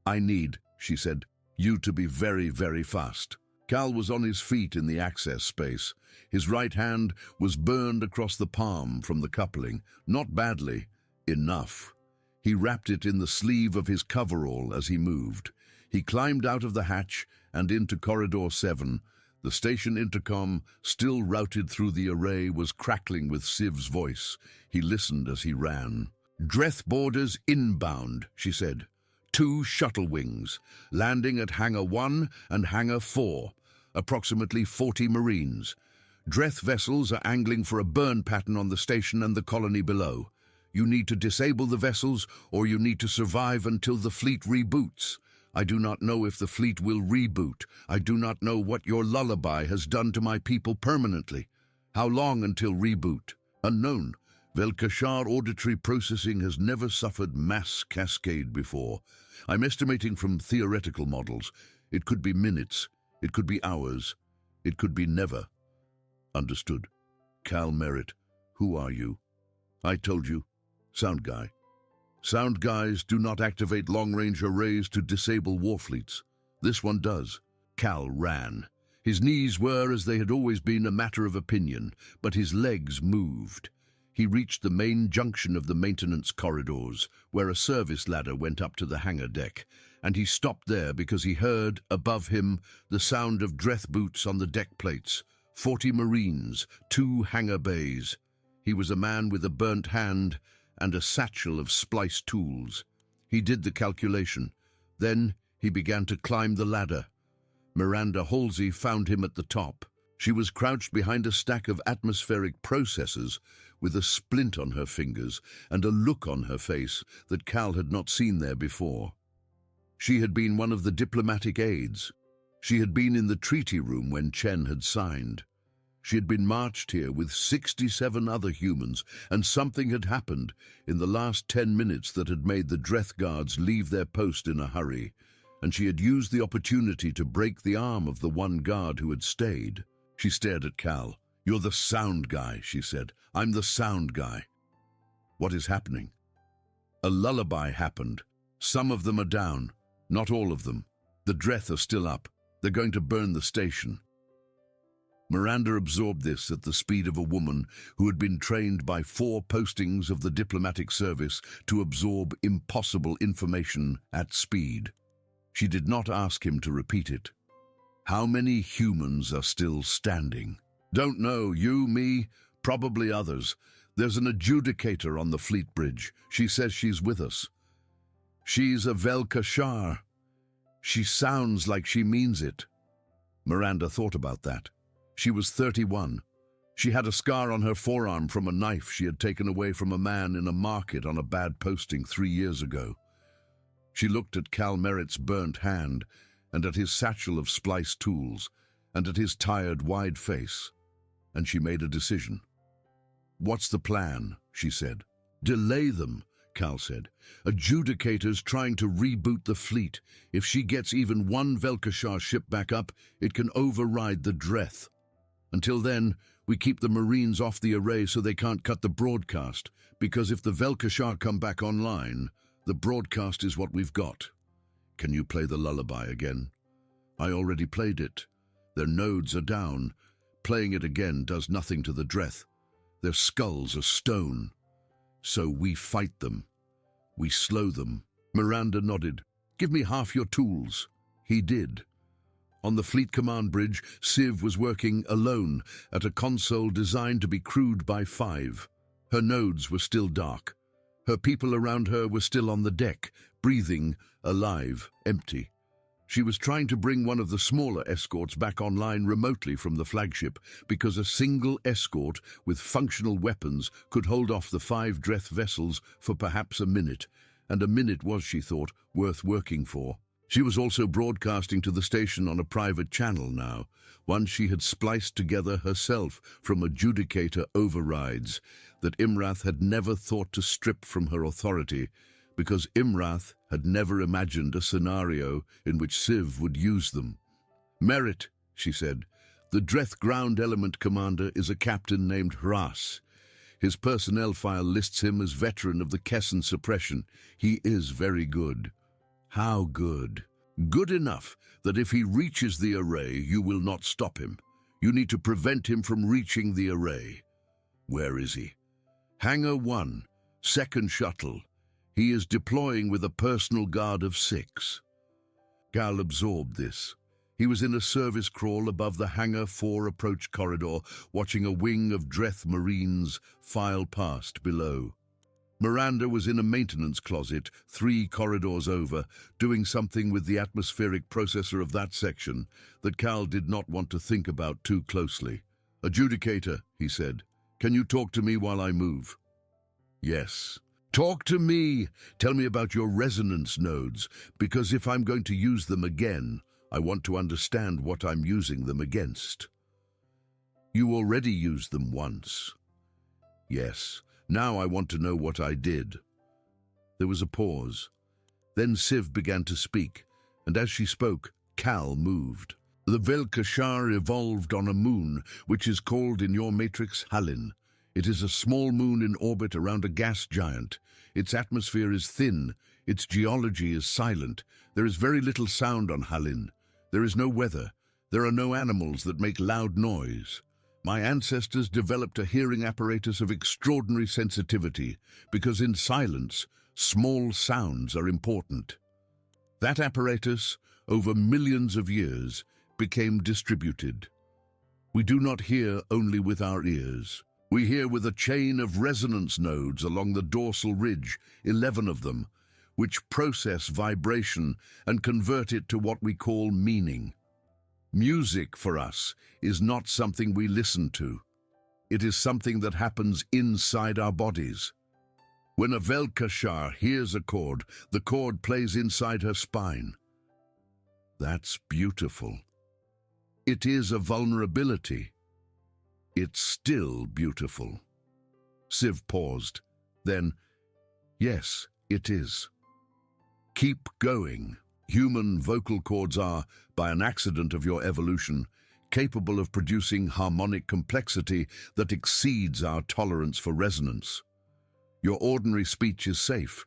"I need," she said, "you to be very, very fast." Cal was on his feet in the access space. His right hand was burned across the palm from the coupling. Not badly. Enough. He wrapped it in the sleeve of his coverall as he moved. He climbed out of the hatch and into Corridor 7. The station intercom, still routed through the array, was crackling with Civ's voice. He listened as he ran. "Dreth boarders inbound," she said. 2 shuttle wings, landing at Hangar 1 and Hangar 4, approximately 40 Marines. Dreth vessels are angling for a burn pattern on the station and the colony below. You need to disable the vessels, or you need to survive until the fleet reboots. I do not know if the fleet will reboot. I do not know what your lullaby has done to my people permanently. How long until reboot? Unknown. Vel-Kashar auditory processing has never suffered mass cascade before. I'm estimating from theoretical models. It could be minutes. It could be hours. It could be never. Understood. Cal Merritt, who are you? I told you. Sound guy. Sound guys do not activate long-range arrays to disable warfleets. This one does. Cal ran. His knees were, as they had always been, a matter of opinion, but his legs moved. He reached the main junction of the maintenance corridors, where a service ladder went up to the hangar deck, and he stopped there because he heard, above him, the sound of Dreth boots on the deck plates. 40 Marines, 2 hangar bays. He was a man with a burnt hand and a satchel of splice tools. He did the calculation. Then he began to climb the ladder. Miranda Halsey found him at the top. She was crouched behind a stack of atmospheric processors with a splint on her fingers and a look on her face that Cal had not seen there before. She had been one of the diplomatic aides. She had been in the treaty room when Chen had signed. She had been marched here with 67 other humans, and something had happened in the last 10 minutes that had made the Dreth guards leave their post in a hurry, and she had used the opportunity to break the arm of the one guard who had stayed. She stared at Cal. "You're the sound guy," she said. "I'm the sound guy." "What is happening?" "A lullaby happened. Some of them are down. Not all of them. The Dreth are still up. They're going to burn the station." Miranda absorbed this at the speed of a woman who had been trained by 4 postings of the diplomatic service to absorb impossible information at speed. She did not ask him to repeat it. "How many humans are still standing?" "Don't know. You, me, probably others. There's an adjudicator on the fleet bridge. She says she's with us. She's a Vel-Kashar. She sounds like she means it." Miranda thought about that. She was 31. She had a scar on her forearm from a knife she had taken away from a man in a market on a bad posting 3 years ago. She looked at Cal Merritt's burnt hand, and at his satchel of splice tools, and at his tired, wide face, and she made a decision. "What's the plan?" she said. "Delay them," Cal said. "Adjudicator's trying to reboot the fleet. If she gets even one Vel-Kashar ship back up, it can override the Dreth. Until then, we keep the Marines off the array so they can't cut the broadcast, because if the Vel-Kashar come back online, the broadcast is what we've got. Can you play the lullaby again?" "I already played it. Their nodes are down. playing it again does nothing to the Dreth. Their skulls are stone. So we fight them. We slow them. Miranda nodded. Give me half your tools. He did. On the Fleet Command Bridge, Civ was working alone at a console designed to be crewed by 5. Her nodes were still dark. Her people around her were still on the deck, breathing, alive, empty. She was trying to bring one of the smaller escorts back online remotely from the flagship because a single escort with functional weapons could hold off the 5 Dreth vessels for perhaps a minute, and a minute was, she thought, worth working for. She was also broadcasting to the station on a private channel now, one she had spliced together herself from adjudicator overrides that Imrath had never thought to strip from her authority, because Imrath had never imagined a scenario in which Civ would use them. Merit, she said, the Dreth ground element commander is a captain named Hras. His personnel file lists him as veteran of the Kesson suppression. He is very good. How good? Good enough that if he reaches the array, you will not stop him. You need to prevent him from reaching the array. Where is he? Hangar 1, second shuttle. He is deploying with a personal guard of 6. Cal absorbed this. He was in a service crawl above the Hangar 4 approach corridor, watching a wing of Dreth Marines file past below. Miranda was in a maintenance closet, 3 corridors over, doing something with the atmospheric processor of that section that Cal did not want to think about too closely. Adjudicator, he said, can you talk to me while I move? Yes. Talk to me! Tell me about your resonance nodes, because if I'm going to use them again, I want to understand what I'm using them against. You already used them once. Yes. Now I want to know what I did. There was a pause. Then Civ began to speak, and as she spoke, Cal moved. The Velkashar evolved on a moon, which is called in your matrix Halin. It is a small moon in orbit around a gas giant. Its atmosphere is thin. Its geology is silent. There is very little sound on Halin. There is no weather. There are no animals that make loud noise. My ancestors developed a hearing apparatus of extraordinary sensitivity because in silence, small sounds are important. That apparatus, over millions of years, became distributed. We do not hear only with our ears. We hear with a chain of resonance nodes along the dorsal ridge, 11 of them, which process vibration and convert it to what we call meaning. Music, for us, is not something we listen to. It is something that happens inside our bodies. When a Velkashar hears a chord, the chord plays inside her spine. That's beautiful. It is a vulnerability. It's still beautiful. Civ paused. Then, yes, it is. Keep going. Human vocal cords are, by an accident of your evolution, capable of producing harmonic complexity that exceeds our tolerance for resonance. Your ordinary speech is safe.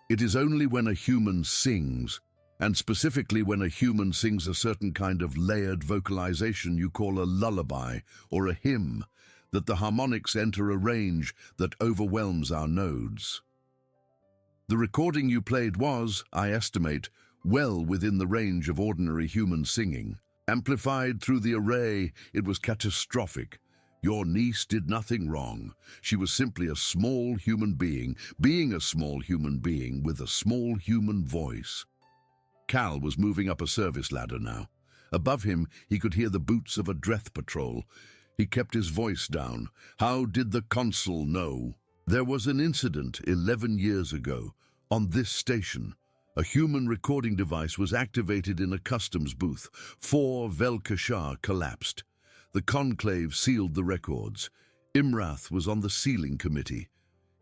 It is only when a human sings, and specifically when a human sings a certain kind of layered vocalization you call a lullaby or a hymn, that the harmonics enter a range that overwhelms our nodes. The recording you played was, I estimate, well within the range of ordinary human singing. Amplified through the array, it was catastrophic. Your niece did nothing wrong. She was simply a small human being a small human being with a small human voice. Cal was moving up a service ladder now. Above him, he could hear the boots of a Dreth patrol. He kept his voice down. How did the consul know? There was an incident 11 years ago on this station. A human recording device was activated in a customs booth. 4 Velkashar collapsed. The conclave sealed the records. Imrath was on the sealing committee.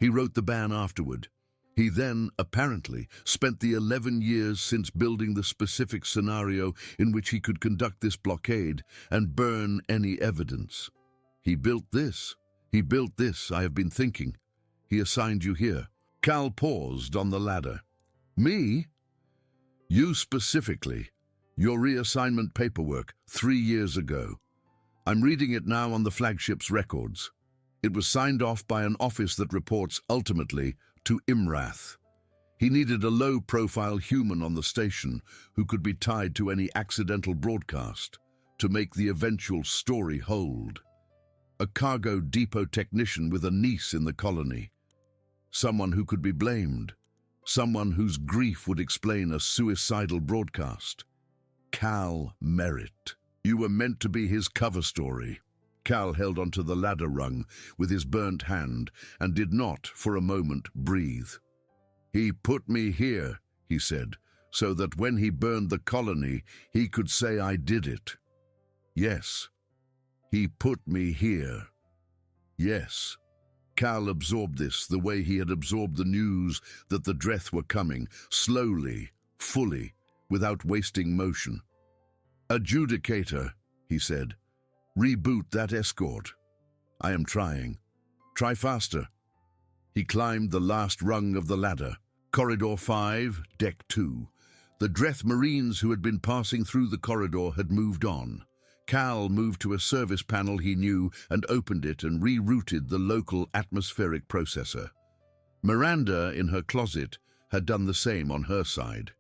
He wrote the ban afterward. He then, apparently, spent the 11 years since building the specific scenario in which he could conduct this blockade and burn any evidence. He built this, I have been thinking. He assigned you here. Cal paused on the ladder. Me? You specifically. Your reassignment paperwork 3 years ago. I'm reading it now on the flagship's records. It was signed off by an office that reports ultimately to Imrath. He needed a low-profile human on the station who could be tied to any accidental broadcast to make the eventual story hold. A cargo depot technician with a niece in the colony. Someone who could be blamed. Someone whose grief would explain a suicidal broadcast. Cal Merritt. You were meant to be his cover story. Cal held onto the ladder rung with his burnt hand and did not, for a moment, breathe. He put me here, he said, so that when he burned the colony, he could say I did it. Yes. He put me here. Yes. Cal absorbed this the way he had absorbed the news that the Dreth were coming, slowly, fully, without wasting motion. Adjudicator, he said. Reboot that escort. I am trying. Try faster. He climbed the last rung of the ladder. Corridor 5, Deck 2. The Dreth Marines who had been passing through the corridor had moved on. Cal moved to a service panel he knew and opened it and rerouted the local atmospheric processor. Miranda, in her closet, had done the same on her side.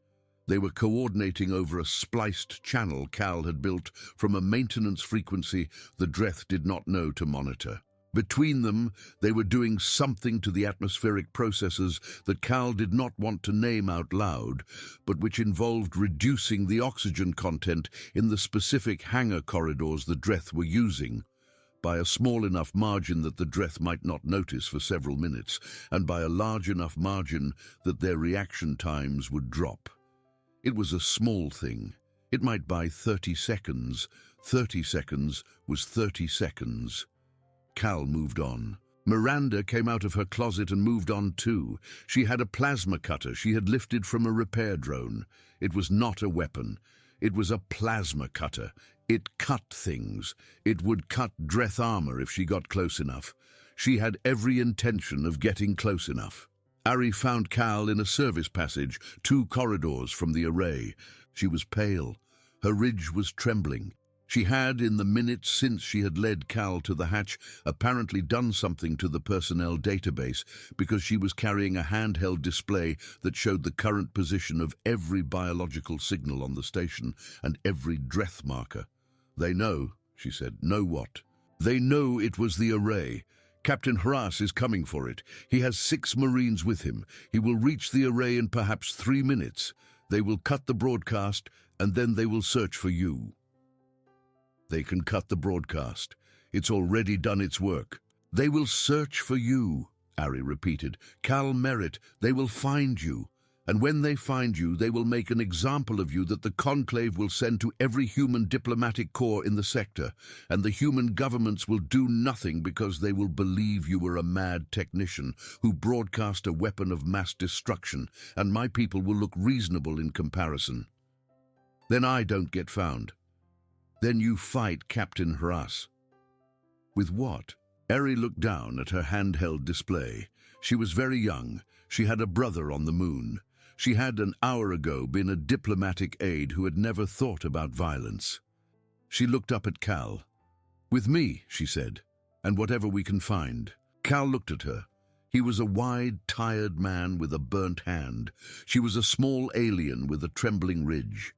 They were coordinating over a spliced channel Cal had built from a maintenance frequency the Dreth did not know to monitor. Between them, they were doing something to the atmospheric processes that Cal did not want to name out loud, but which involved reducing the oxygen content in the specific hangar corridors the Dreth were using, by a small enough margin that the Dreth might not notice for several minutes, and by a large enough margin that their reaction times would drop. It was a small thing. It might buy 30 seconds. 30 seconds was 30 seconds. Cal moved on. Miranda came out of her closet and moved on too. She had a plasma cutter she had lifted from a repair drone. It was not a weapon. It was a plasma cutter. It cut things. It would cut Dreth armor if she got close enough. She had every intention of getting close enough. Ari found Cal in a service passage, 2 corridors from the array. She was pale. Her ridge was trembling. She had, in the minutes since she had led Cal to the hatch, apparently done something to the personnel database because she was carrying a handheld display that showed the current position of every biological signal on the station and every Dreth marker. They know, she said. Know what? They know it was the array. Captain Hras is coming for it. He has 6 Marines with him. He will reach the array in perhaps 3 minutes. They will cut the broadcast, and then they will search for you. They can cut the broadcast. It's already done its work. They will search for you, Ari repeated. Cal Merritt, they will find you. And when they find you, they will make an example of you that the Conclave will send to every human diplomatic corps in the sector, and the human governments will do nothing because they will believe you were a mad technician who broadcast a weapon of mass destruction, and my people will look reasonable in comparison. Then I don't get found. Then you fight Captain Hras. With what? Eri looked down at her handheld display. She was very young. She had a brother on the moon. She had an hour ago been a diplomatic aide who had never thought about violence. She looked up at Cal. With me, she said, and whatever we can find. Cal looked at her. He was a wide, tired man with a burnt hand. She was a small alien with a trembling ridge.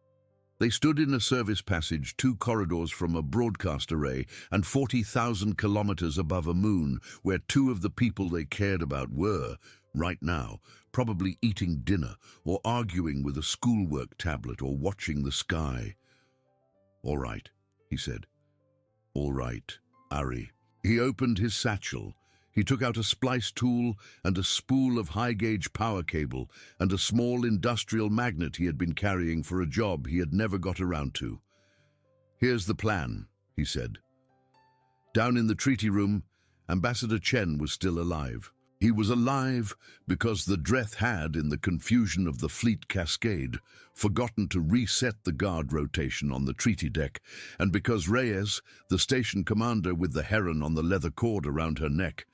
They stood in a service passage 2 corridors from a broadcast array and 40,000 kilometers above a moon where 2 of the people they cared about were, right now, probably eating dinner or arguing with a schoolwork tablet or watching the sky. All right, he said. All right, Ari. He opened his satchel. He took out a splice tool and a spool of high-gauge power cable and a small industrial magnet he had been carrying for a job he had never got around to. Here's the plan, he said. Down in the treaty room, Ambassador Chen was still alive. He was alive because the Dreth had, in the confusion of the fleet cascade, forgotten to reset the guard rotation on the treaty deck, and because Reyes, the station commander with the heron on the leather cord around her neck,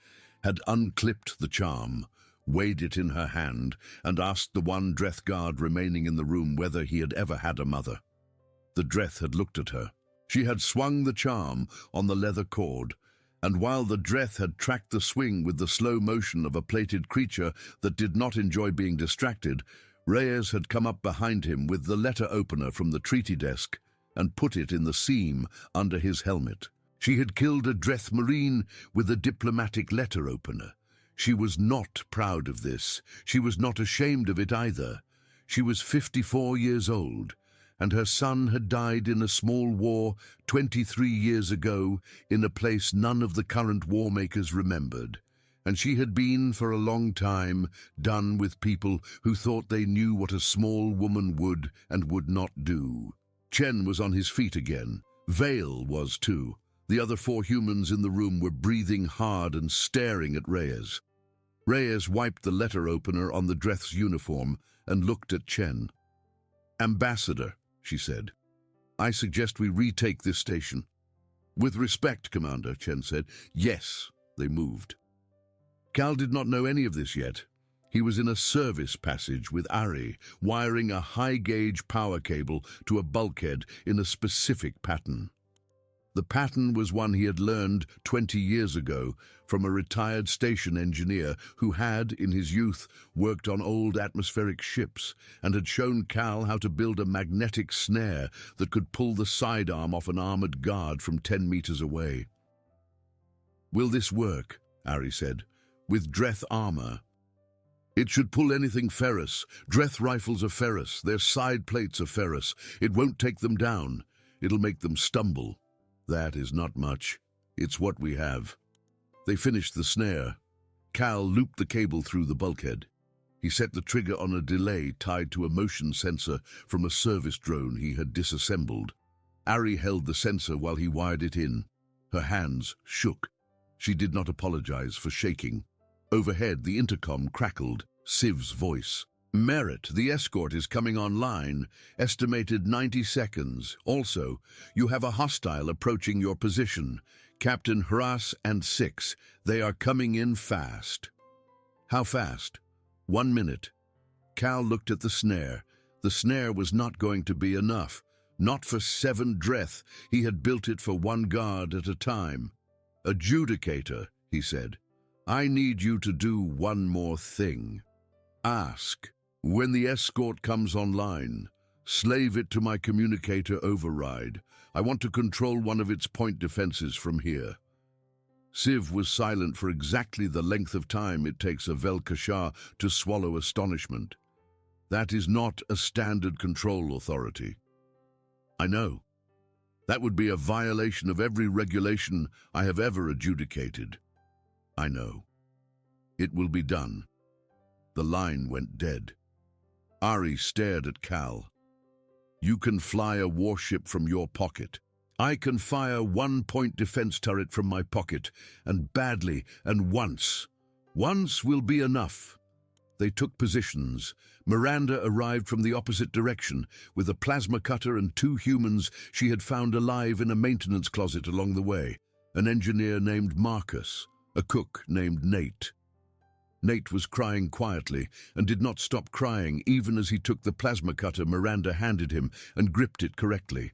had unclipped the charm, weighed it in her hand, and asked the one Dreth guard remaining in the room whether he had ever had a mother. The Dreth had looked at her. She had swung the charm on the leather cord, and while the Dreth had tracked the swing with the slow motion of a plated creature that did not enjoy being distracted, Reyes had come up behind him with the letter opener from the treaty desk and put it in the seam under his helmet. She had killed a Dreth Marine with a diplomatic letter opener. She was not proud of this. She was not ashamed of it either. She was 54 years old, and her son had died in a small war 23 years ago in a place none of the current war makers remembered. And she had been, for a long time, done with people who thought they knew what a small woman would and would not do. Chen was on his feet again. Vale was too. The other 4 humans in the room were breathing hard and staring at Reyes. Reyes wiped the letter opener on the Dreth's uniform and looked at Chen. "Ambassador," she said, "I suggest we retake this station." "With respect, Commander," Chen said. "Yes." They moved. Cal did not know any of this yet. He was in a service passage with Ari, wiring a high-gauge power cable to a bulkhead in a specific pattern. The pattern was one he had learned 20 years ago from a retired station engineer who had, in his youth, worked on old atmospheric ships and had shown Cal how to build a magnetic snare that could pull the sidearm off an armored guard from 10 meters away. "Will this work?" Ari said. "With Dreth armor?" "It should pull anything ferrous. Dreth rifles are ferrous. Their side plates are ferrous. It won't take them down. It'll make them stumble." "That is not much. It's what we have." They finished the snare. Cal looped the cable through the bulkhead. He set the trigger on a delay tied to a motion sensor from a service drone he had disassembled. Ari held the sensor while he wired it in. Her hands shook. She did not apologize for shaking. Overhead, the intercom crackled. Civ's voice. "Merritt, the escort is coming online. Estimated 90 seconds. Also, you have a hostile approaching your position. Captain Hras and 6. They are coming in fast." "How fast?" 1 minute. Cal looked at the snare. The snare was not going to be enough. Not for 7 Dreth. He had built it for 1 guard at a time. "Adjudicator," he said, "I need you to do one more thing. Ask, when the escort comes online, slave it to my communicator override. I want to control one of its point defenses from here." Civ was silent for exactly the length of time it takes a Vel-Kashar to swallow astonishment. "That is not a standard control authority." "I know. That would be a violation of every regulation I have ever adjudicated." "I know. It will be done." The line went dead. Ari stared at Cal. "You can fly a warship from your pocket. I can fire 1-point defense turret from my pocket, and badly, and once. Once will be enough." They took positions. Miranda arrived from the opposite direction, with a plasma cutter and 2 humans she had found alive in a maintenance closet along the way. An engineer named Marcus, a cook named Nate. Nate was crying quietly and did not stop crying even as he took the plasma cutter Miranda handed him and gripped it correctly.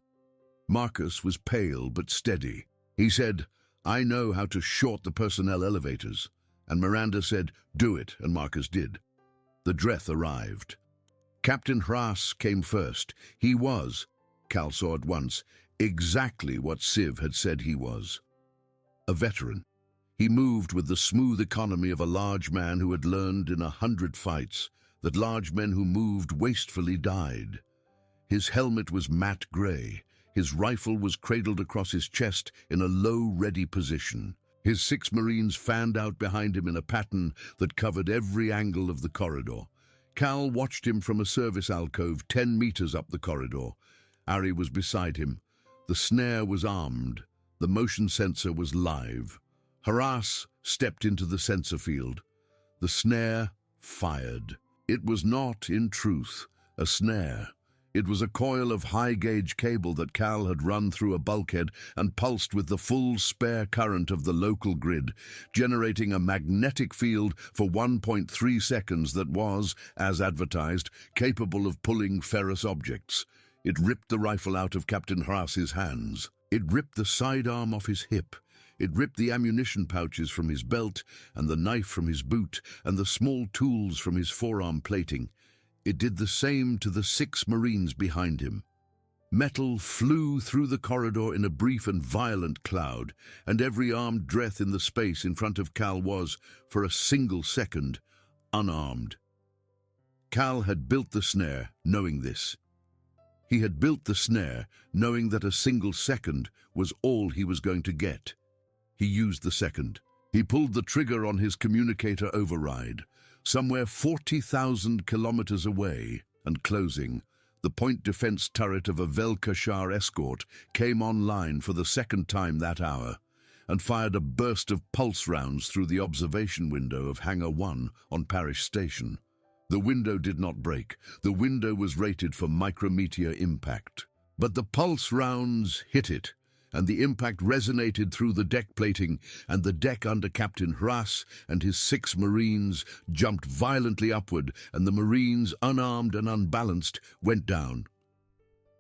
Marcus was pale but steady. He said, "I know how to short the personnel elevators." And Miranda said, "Do it," and Marcus did. The Dreth arrived. Captain Hras came first. He was, Cal saw at once, exactly what Civ had said he was. A veteran. He moved with the smooth economy of a large man who had learned in 100 fights that large men who moved wastefully died. His helmet was matte gray. His rifle was cradled across his chest in a low, ready position. His 6 Marines fanned out behind him in a pattern that covered every angle of the corridor. Cal watched him from a service alcove 10 meters up the corridor. Ari was beside him. The snare was armed. The motion sensor was live. Hras stepped into the sensor field. The snare fired. It was not, in truth, a snare. It was a coil of high-gauge cable that Cal had run through a bulkhead and pulsed with the full spare current of the local grid, generating a magnetic field for 1.3 seconds that was, as advertised, capable of pulling ferrous objects. It ripped the rifle out of Captain Hras's hands. It ripped the sidearm off his hip. It ripped the ammunition pouches from his belt, and the knife from his boot, and the small tools from his forearm plating. It did the same to the 6 Marines behind him. Metal flew through the corridor in a brief and violent cloud, and every armed Dreth in the space in front of Cal was, for a single second, unarmed. Cal had built the snare, knowing this. He had built the snare, knowing that a single second was all he was going to get. He used the second. He pulled the trigger on his communicator override. Somewhere 40,000 kilometers away and closing, the point defense turret of a Velkashar escort came online for the second time that hour and fired a burst of pulse rounds through the observation window of Hangar 1 on Parish Station. The window did not break. The window was rated for micrometeor impact. But the pulse rounds hit it, and the impact resonated through the deck plating, and the deck under Captain Hras and his 6 Marines jumped violently upward, and the Marines, unarmed and unbalanced, went down.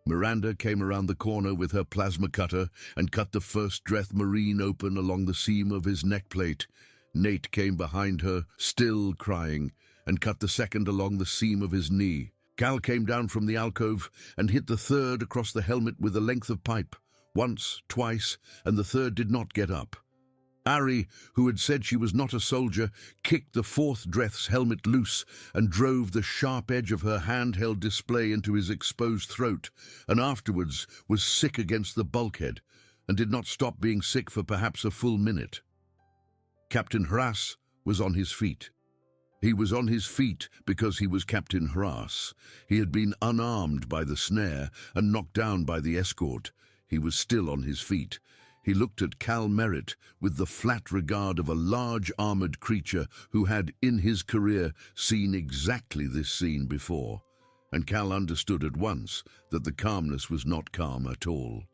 Miranda came around the corner with her plasma cutter and cut the first Dreth Marine open along the seam of his neck plate. Nate came behind her, still crying, and cut the second along the seam of his knee. Cal came down from the alcove and hit the third across the helmet with a length of pipe. Once, twice, and the third did not get up. Ari, who had said she was not a soldier, kicked the 4th Dreth's helmet loose and drove the sharp edge of her handheld display into his exposed throat, and afterwards was sick against the bulkhead, and did not stop being sick for perhaps a full minute. Captain Hras was on his feet. He was on his feet because he was Captain Hras. He had been unarmed by the snare and knocked down by the escort. He was still on his feet. He looked at Cal Merritt with the flat regard of a large armored creature who had, in his career, seen exactly this scene before. And Cal understood at once that the calmness was not calm at all.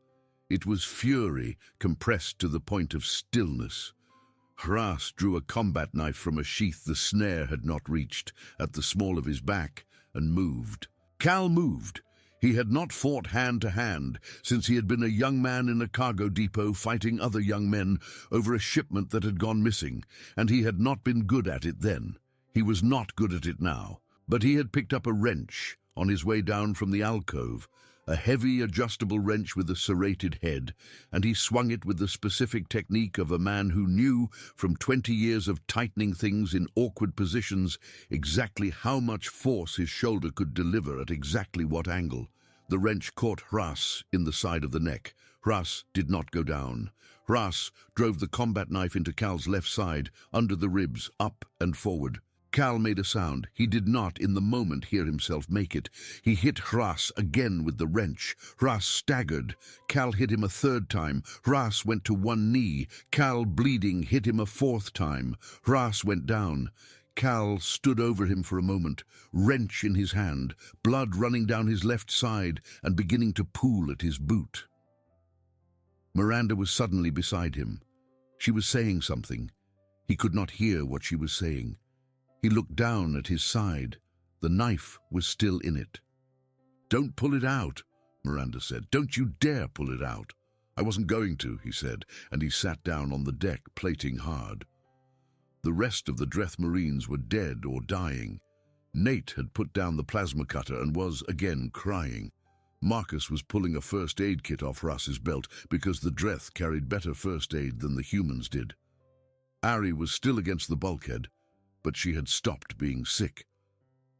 It was fury compressed to the point of stillness. Hras drew a combat knife from a sheath the snare had not reached, at the small of his back, and moved. Cal moved. He had not fought hand to hand since he had been a young man in a cargo depot fighting other young men over a shipment that had gone missing, and he had not been good at it then. He was not good at it now, but he had picked up a wrench on his way down from the alcove, a heavy adjustable wrench with a serrated head, and he swung it with the specific technique of a man who knew, from 20 years of tightening things in awkward positions, exactly how much force his shoulder could deliver at exactly what angle. The wrench caught Hras in the side of the neck. Hras did not go down. Hras drove the combat knife into Cal's left side, under the ribs, up and forward. Cal made a sound. He did not, in the moment, hear himself make it. He hit Hras again with the wrench. Hras staggered. Cal hit him a 3rd time. Hras went to one knee. Cal, bleeding, hit him a 4th time. Hras went down. Cal stood over him for a moment, wrench in his hand, blood running down his left side and beginning to pool at his boot. Miranda was suddenly beside him. She was saying something. He could not hear what she was saying. He looked down at his side. The knife was still in it. "Don't pull it out," Miranda said. "Don't you dare pull it out." "I wasn't going to," he said, and he sat down on the deck, plating hard. The rest of the Dreth Marines were dead or dying. Nate had put down the plasma cutter and was, again, crying. Marcus was pulling a first aid kit off Ras's belt because the Dreth carried better first aid than the humans did. Ari was still against the bulkhead, but she had stopped being sick.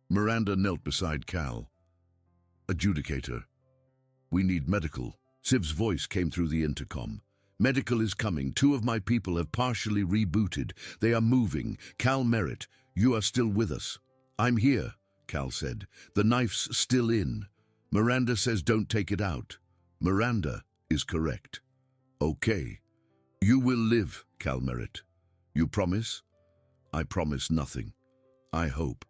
Miranda knelt beside Cal. "Adjudicator, we need medical." Siv's voice came through the intercom. "Medical is coming. 2 of my people have partially rebooted. They are moving. Cal Merritt, you are still with us." "I'm here," Cal said. "The knife's still in. Miranda says don't take it out." Miranda is correct. "Okay. You will live, Cal Merritt. You promise?" "I promise nothing. I hope."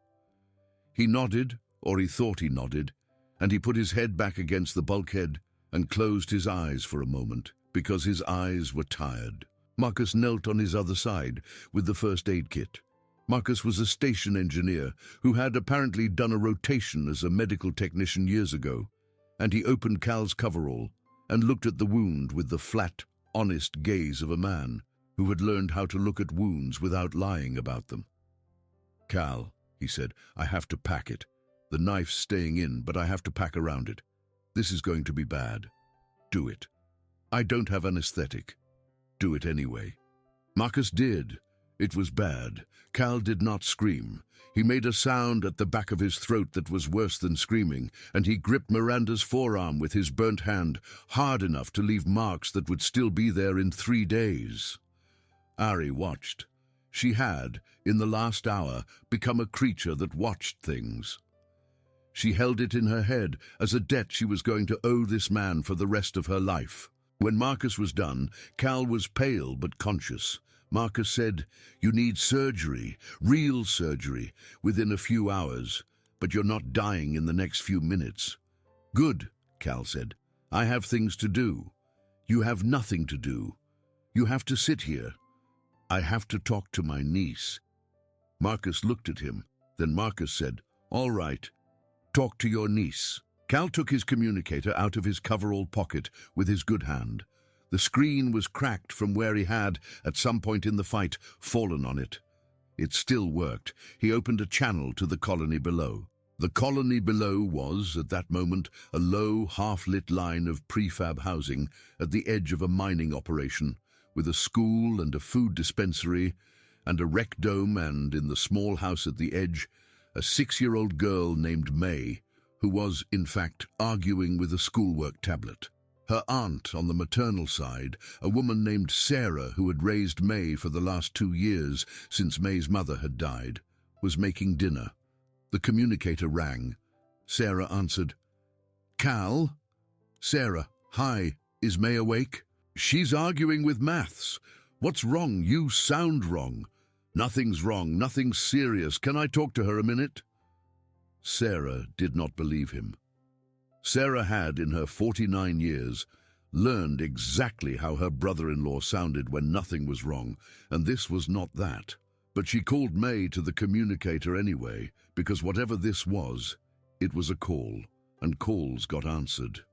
He nodded, or he thought he nodded, and he put his head back against the bulkhead and closed his eyes for a moment, because his eyes were tired. Marcus knelt on his other side with the first aid kit. Marcus was a station engineer who had apparently done a rotation as a medical technician years ago, and he opened Cal's coverall and looked at the wound with the flat, honest gaze of a man who had learned how to look at wounds without lying about them. "Cal," he said, "I have to pack it. The knife's staying in, but I have to pack around it. This is going to be bad. Do it. I don't have anesthetic. Do it anyway." Marcus did. It was bad. Cal did not scream. He made a sound at the back of his throat that was worse than screaming, and he gripped Miranda's forearm with his burnt hand, hard enough to leave marks that would still be there in 3 days. Ari watched. She had, in the last hour, become a creature that watched things. She held it in her head as a debt she was going to owe this man for the rest of her life. When Marcus was done, Cal was pale but conscious. Marcus said, "You need surgery, real surgery, within a few hours, but you're not dying in the next few minutes." "Good," Cal said. "I have things to do." "You have nothing to do. You have to sit here." "I have to talk to my niece." Marcus looked at him. Then Marcus said, "All right, talk to your niece." Cal took his communicator out of his coverall pocket with his good hand. The screen was cracked from where he had, at some point in the fight, fallen on it. It still worked. He opened a channel to the colony below. The colony below was, at that moment, a low, half-lit line of prefab housing at the edge of a mining operation, with a school and a food dispensary and a rec dome, and, in the small house at the edge, a 6-year-old girl named May, who was, in fact, arguing with a schoolwork tablet. Her aunt, on the maternal side, a woman named Sarah, who had raised May for the last 2 years since May's mother had died, was making dinner. The communicator rang. Sarah answered. "Cal?" "Sarah, hi. Is May awake?" "She's arguing with maths. What's wrong? You sound wrong." "Nothing's wrong. Nothing serious. Can I talk to her a minute?" Sarah did not believe him. Sarah had, in her 49 years, learned exactly how her brother-in-law sounded when nothing was wrong, and this was not that. But she called May to the communicator anyway, because whatever this was, it was a call, and calls got answered.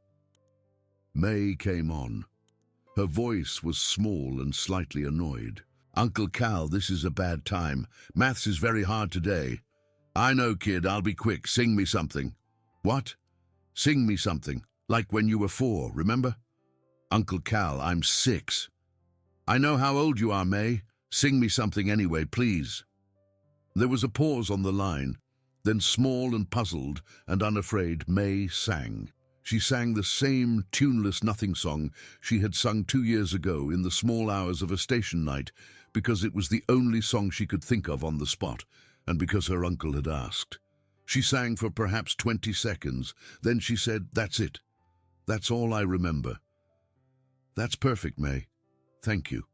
May came on. Her voice was small and slightly annoyed. "Uncle Cal, this is a bad time. Maths is very hard today." "I know, kid. I'll be quick. Sing me something." "What?" "Sing me something, like when you were 4, remember?" "Uncle Cal, I'm 6. "I know how old you are, May. Sing me something anyway, please." There was a pause on the line. Then, small and puzzled and unafraid, May sang. She sang the same tuneless nothing song she had sung 2 years ago in the small hours of a station night, because it was the only song she could think of on the spot, and because her uncle had asked. She sang for perhaps 20 seconds. Then she said, "That's it. That's all I remember." "That's perfect, May. Thank you."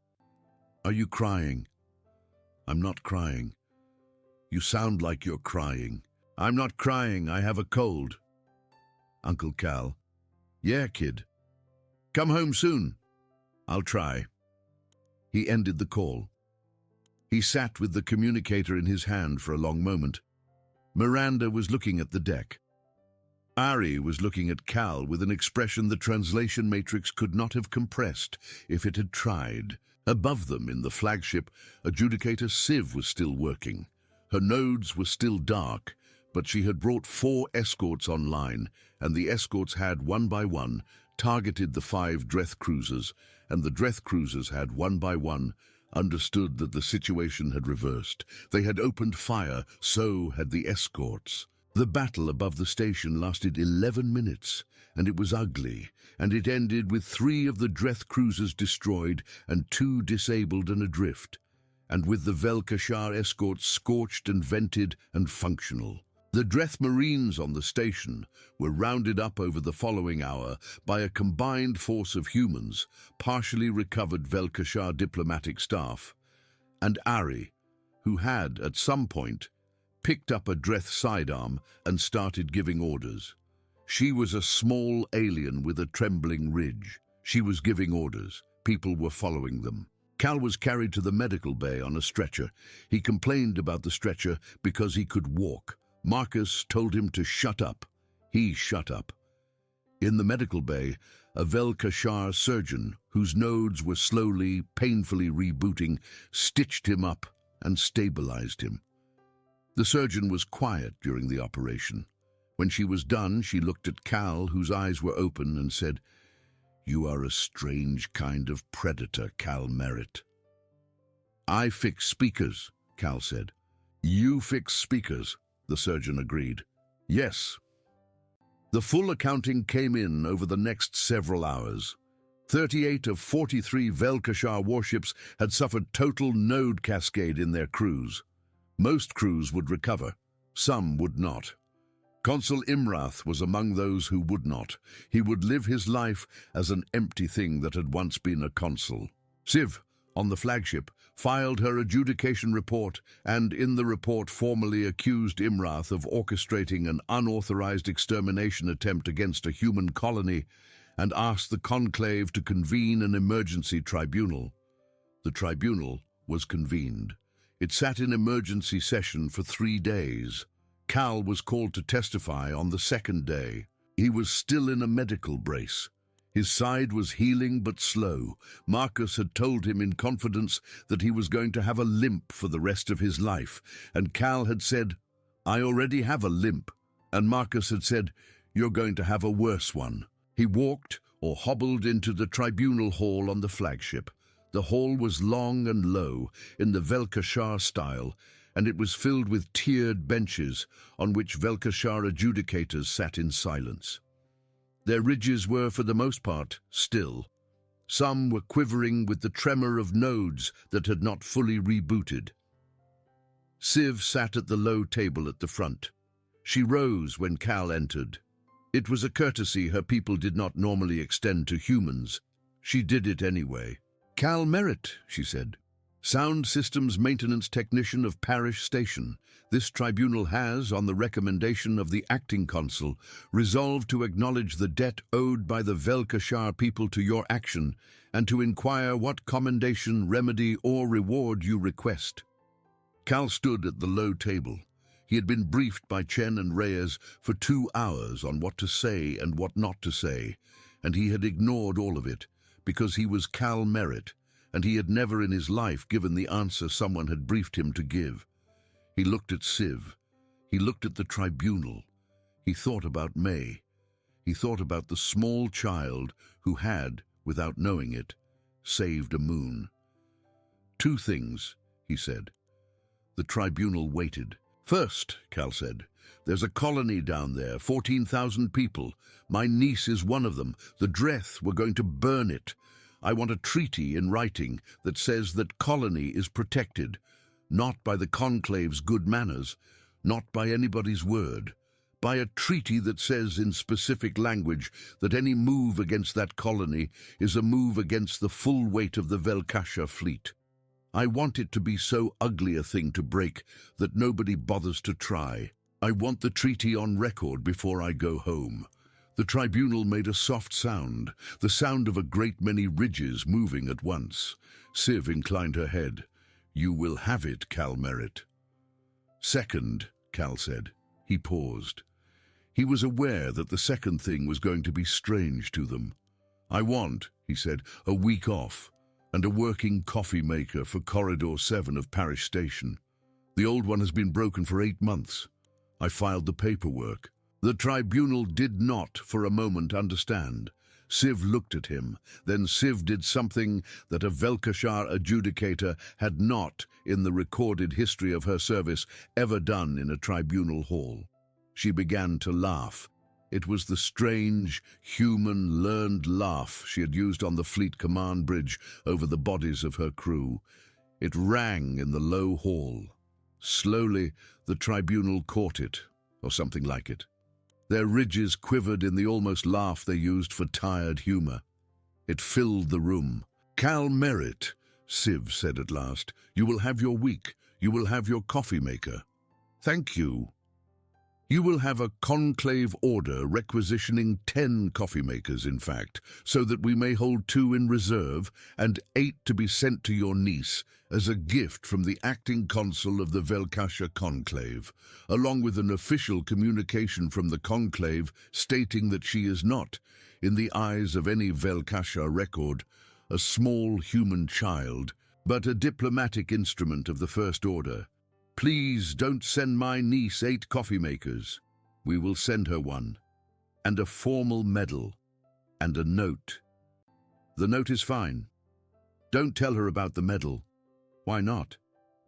"Are you crying?" "I'm not crying." "You sound like you're crying." "I'm not crying. I have a cold." "Uncle Cal." "Yeah, kid." "Come home soon." "I'll try." He ended the call. He sat with the communicator in his hand for a long moment. Miranda was looking at the deck. Ari was looking at Cal with an expression the translation matrix could not have compressed if it had tried. Above them, in the flagship, adjudicator Civ was still working. Her nodes were still dark, but she had brought 4 escorts online, and the escorts had, one by one, targeted the 5 Dreth cruisers, and the Dreth cruisers had, one by one, understood that the situation had reversed. They had opened fire, so had the escorts. The battle above the station lasted 11 minutes, and it was ugly, and it ended with 3 of the Dreth cruisers destroyed and 2 disabled and adrift, and with the Velkashar escorts scorched and vented and functional. The Dreth Marines on the station were rounded up over the following hour by a combined force of humans, partially recovered Velkashar diplomatic staff, and Ari, who had, at some point, picked up a Dreth sidearm and started giving orders. She was a small alien with a trembling ridge. She was giving orders. People were following them. Cal was carried to the medical bay on a stretcher. He complained about the stretcher because he could walk. Marcus told him to shut up. He shut up. In the medical bay, a Velkashar surgeon, whose nodes were slowly, painfully rebooting, stitched him up and stabilized him. The surgeon was quiet during the operation. When she was done, she looked at Cal, whose eyes were open, and said, "You are a strange kind of predator, Cal Merritt." "I fix speakers," Cal said. "You fix speakers," the surgeon agreed. "Yes." The full accounting came in over the next several hours. 38 of 43 Velkashar warships had suffered total node cascade in their crews. Most crews would recover, some would not. Consul Imrath was among those who would not. He would live his life as an empty thing that had once been a consul. Civ, on the flagship, filed her adjudication report and in the report formally accused Imrath of orchestrating an unauthorized extermination attempt against a human colony and asked the conclave to convene an emergency tribunal. The tribunal was convened. It sat in emergency session for 3 days. Cal was called to testify on the second day. He was still in a medical brace. His side was healing but slow. Marcus had told him in confidence that he was going to have a limp for the rest of his life, and Cal had said, "I already have a limp," and Marcus had said, "You're going to have a worse one." He walked or hobbled into the tribunal hall on the flagship. The hall was long and low, in the Velkashar style, and it was filled with tiered benches on which Velkashar adjudicators sat in silence. Their ridges were, for the most part, still. Some were quivering with the tremor of nodes that had not fully rebooted. Civ sat at the low table at the front. She rose when Cal entered. It was a courtesy her people did not normally extend to humans. She did it anyway. "Cal Merritt," she said. "Sound Systems Maintenance Technician of Parish Station. This tribunal has, on the recommendation of the acting consul, resolved to acknowledge the debt owed by the Velkashar people to your action and to inquire what commendation, remedy, or reward you request." Cal stood at the low table. He had been briefed by Chen and Reyes for 2 hours on what to say and what not to say, and he had ignored all of it because he was Cal Merritt, and he had never in his life given the answer someone had briefed him to give. He looked at Civ. He looked at the tribunal. He thought about May. He thought about the small child who had, without knowing it, saved a moon. "2 things," he said. The tribunal waited. "First," Cal said, "there's a colony down there, 14,000 people. My niece is one of them. The Dreth were going to burn it. I want a treaty in writing that says that colony is protected, not by the conclave's good manners, not by anybody's word, by a treaty that says in specific language that any move against that colony is a move against the full weight of the Velkashar fleet. I want it to be so ugly a thing to break that nobody bothers to try. I want the treaty on record before I go home." The tribunal made a soft sound, the sound of a great many ridges moving at once. Civ inclined her head. "You will have it, Cal Merritt." "Second," Cal said. He paused. He was aware that the second thing was going to be strange to them. "I want," he said, "a week off and a working coffee maker for Corridor 7 of Parish Station. The old one has been broken for 8 months. I filed the paperwork." The tribunal did not, for a moment, understand. Civ looked at him. Then Civ did something that a Velkashar adjudicator had not, in the recorded history of her service, ever done in a tribunal hall. She began to laugh. It was the strange, human, learned laugh she had used on the fleet command bridge over the bodies of her crew. It rang in the low hall. Slowly, the tribunal caught it, or something like it. Their ridges quivered in the almost laugh they used for tired humor. It filled the room. "Cal Merritt," Civ said at last, "you will have your week. You will have your coffee maker." "Thank you." You will have a conclave order requisitioning 10 coffee makers, in fact, so that we may hold 2 in reserve and 8 to be sent to your niece as a gift from the acting consul of the Velkasha conclave, along with an official communication from the conclave stating that she is not, in the eyes of any Velkasha record, a small human child, but a diplomatic instrument of the First Order. Please don't send my niece 8 coffee makers. We will send her 1, and a formal medal, and a note. The note is fine. Don't tell her about the medal. Why not?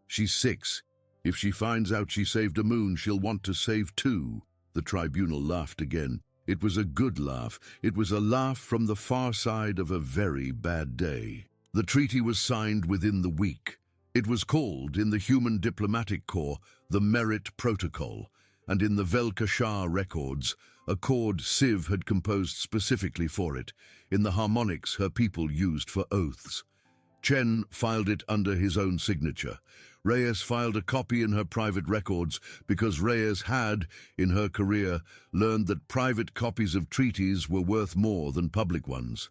She's 6. If she finds out she saved a moon, she'll want to save 2. The tribunal laughed again. It was a good laugh. It was a laugh from the far side of a very bad day. The treaty was signed within the week. It was called, in the Human Diplomatic Corps, the Merit Protocol, and in the Velkasha records, a chord Siv had composed specifically for it, in the harmonics her people used for oaths. Chen filed it under his own signature. Reyes filed a copy in her private records because Reyes had, in her career, learned that private copies of treaties were worth more than public ones.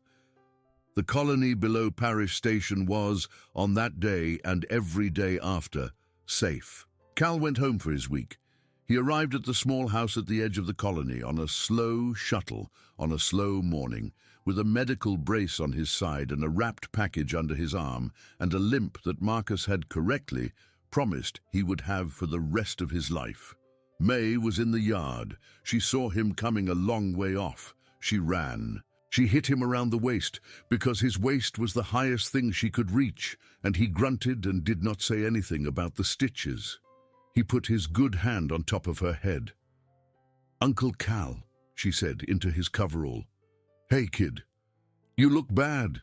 The colony below Parish Station was, on that day and every day after, safe. Cal went home for his week. He arrived at the small house at the edge of the colony on a slow shuttle on a slow morning, with a medical brace on his side and a wrapped package under his arm, and a limp that Marcus had correctly promised he would have for the rest of his life. May was in the yard. She saw him coming a long way off. She ran. She hit him around the waist, because his waist was the highest thing she could reach, and he grunted and did not say anything about the stitches. He put his good hand on top of her head. "Uncle Cal," she said into his coverall. "Hey, kid. You look bad."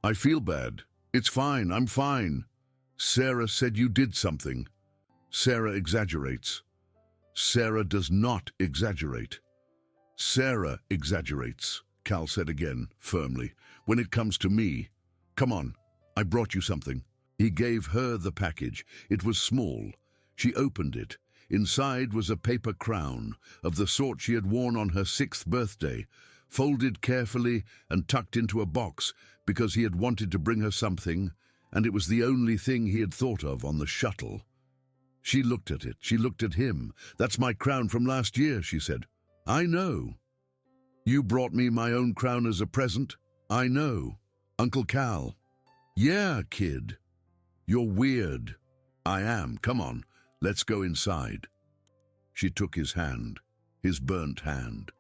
"I feel bad. It's fine, I'm fine." "Sarah said you did something." "Sarah exaggerates." "Sarah does not exaggerate." "Sarah exaggerates," Cal said again, firmly. "When it comes to me, come on, I brought you something." He gave her the package. It was small. She opened it. Inside was a paper crown, of the sort she had worn on her 6th birthday, folded carefully and tucked into a box because he had wanted to bring her something, and it was the only thing he had thought of on the shuttle. She looked at it. She looked at him. "That's my crown from last year," she said. "I know." "You brought me my own crown as a present?" "I know. Uncle Cal." "Yeah, kid. You're weird." "I am. Come on, let's go inside." She took his hand, his burnt hand.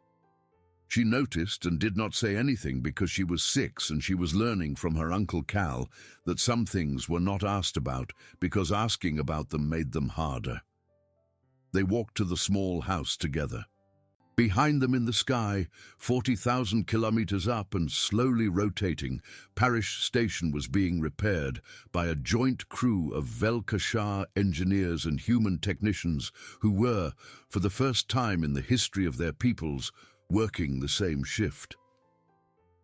She noticed and did not say anything because she was 6 and she was learning from her Uncle Cal that some things were not asked about because asking about them made them harder. They walked to the small house together. Behind them in the sky, 40,000 kilometers up and slowly rotating, Parish Station was being repaired by a joint crew of Velkasha engineers and human technicians who were, for the first time in the history of their peoples, working the same shift.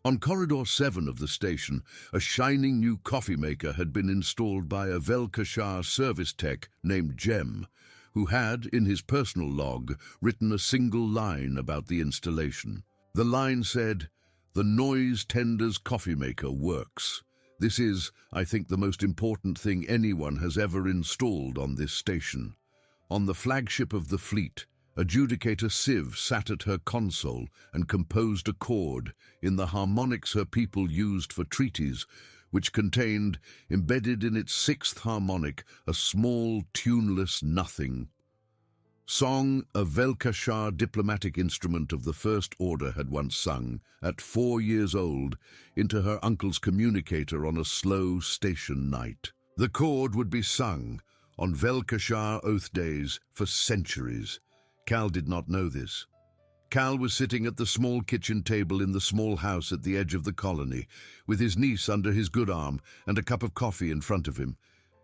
On Corridor 7 of the station, a shining new coffee maker had been installed by a Velkasha service tech named Jem, who had, in his personal log, written a single line about the installation. The line said, "The noise tender's coffee maker works. This is, I think, the most important thing anyone has ever installed on this station." On the flagship of the fleet, Adjudicator Siv sat at her console and composed a chord in the harmonics her people used for treaties, which contained, embedded in its 6th harmonic, a small, tuneless nothing. Song a Velkasha diplomatic instrument of the First Order had once sung, at 4 years old, into her uncle's communicator on a slow station night. The chord would be sung on Velkasha oath days for centuries. Cal did not know this. Cal was sitting at the small kitchen table in the small house at the edge of the colony, with his niece under his good arm and a cup of coffee in front of him.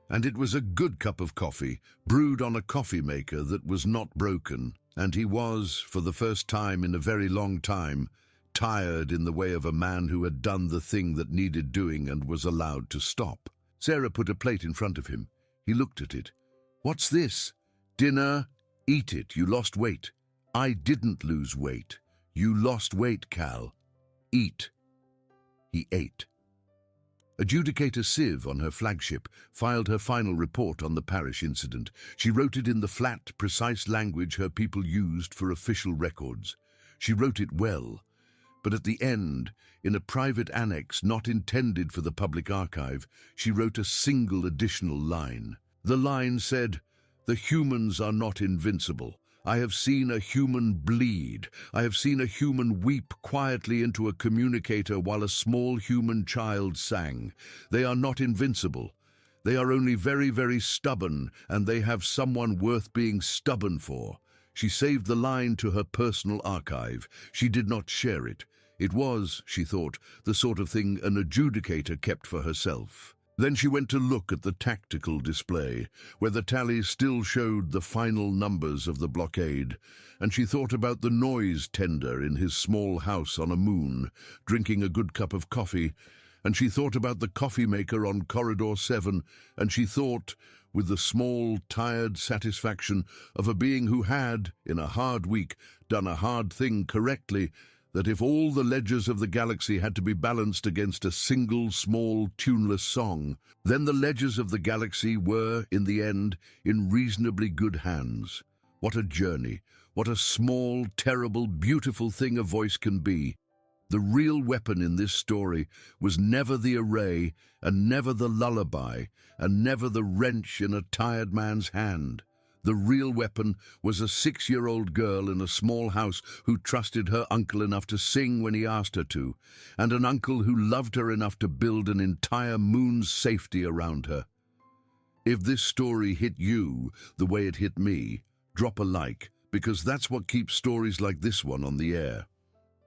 And it was a good cup of coffee, brewed on a coffee maker that was not broken, and he was, for the first time in a very long time, tired in the way of a man who had done the thing that needed doing and was allowed to stop. Sarah put a plate in front of him. He looked at it. "What's this?" "Dinner. Eat it, you lost weight." I didn't lose weight. You lost weight, Cal. Eat. He ate. Adjudicator Civ, on her flagship, filed her final report on the parish incident. She wrote it in the flat, precise language her people used for official records. She wrote it well, but at the end, in a private annex not intended for the public archive, she wrote a single additional line. The line said, "The humans are not invincible. I have seen a human bleed. I have seen a human weep quietly into a communicator while a small human child sang. They are not invincible. They are only very, very stubborn, and they have someone worth being stubborn for." She saved the line to her personal archive. She did not share it. It was, she thought, the sort of thing an adjudicator kept for herself. Then she went to look at the tactical display, where the tally still showed the final numbers of the blockade, and she thought about the noise tender in his small house on a moon, drinking a good cup of coffee, and she thought about the coffee maker on Corridor 7, and she thought, with the small, tired satisfaction of a being who had, in a hard week, done a hard thing correctly, that if all the ledgers of the galaxy had to be balanced against a single, small, tuneless song, then the ledgers of the galaxy were, in the end, in reasonably good hands. What a journey! What a small, terrible, beautiful thing a voice can be! The real weapon in this story was never the array, and never the lullaby, and never the wrench in a tired man's hand. The real weapon was a 6-year-old girl in a small house who trusted her uncle enough to sing when he asked her to, and an uncle who loved her enough to build an entire moon's safety around her. If this story hit you the way it hit me, drop a like, because that's what keeps stories like this one on the air.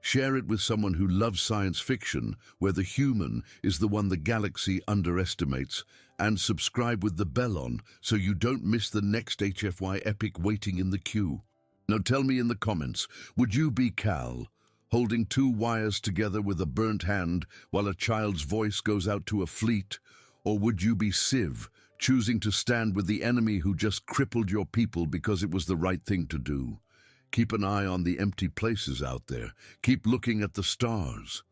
Share it with someone who loves science fiction, where the human is the one the galaxy underestimates, and subscribe with the bell on so you don't miss the next HFY epic waiting in the queue. Now tell me in the comments, would you be Cal, holding 2 wires together with a burnt hand while a child's voice goes out to a fleet? Or would you be Civ, choosing to stand with the enemy who just crippled your people because it was the right thing to do? Keep an eye on the empty places out there. Keep looking at the stars.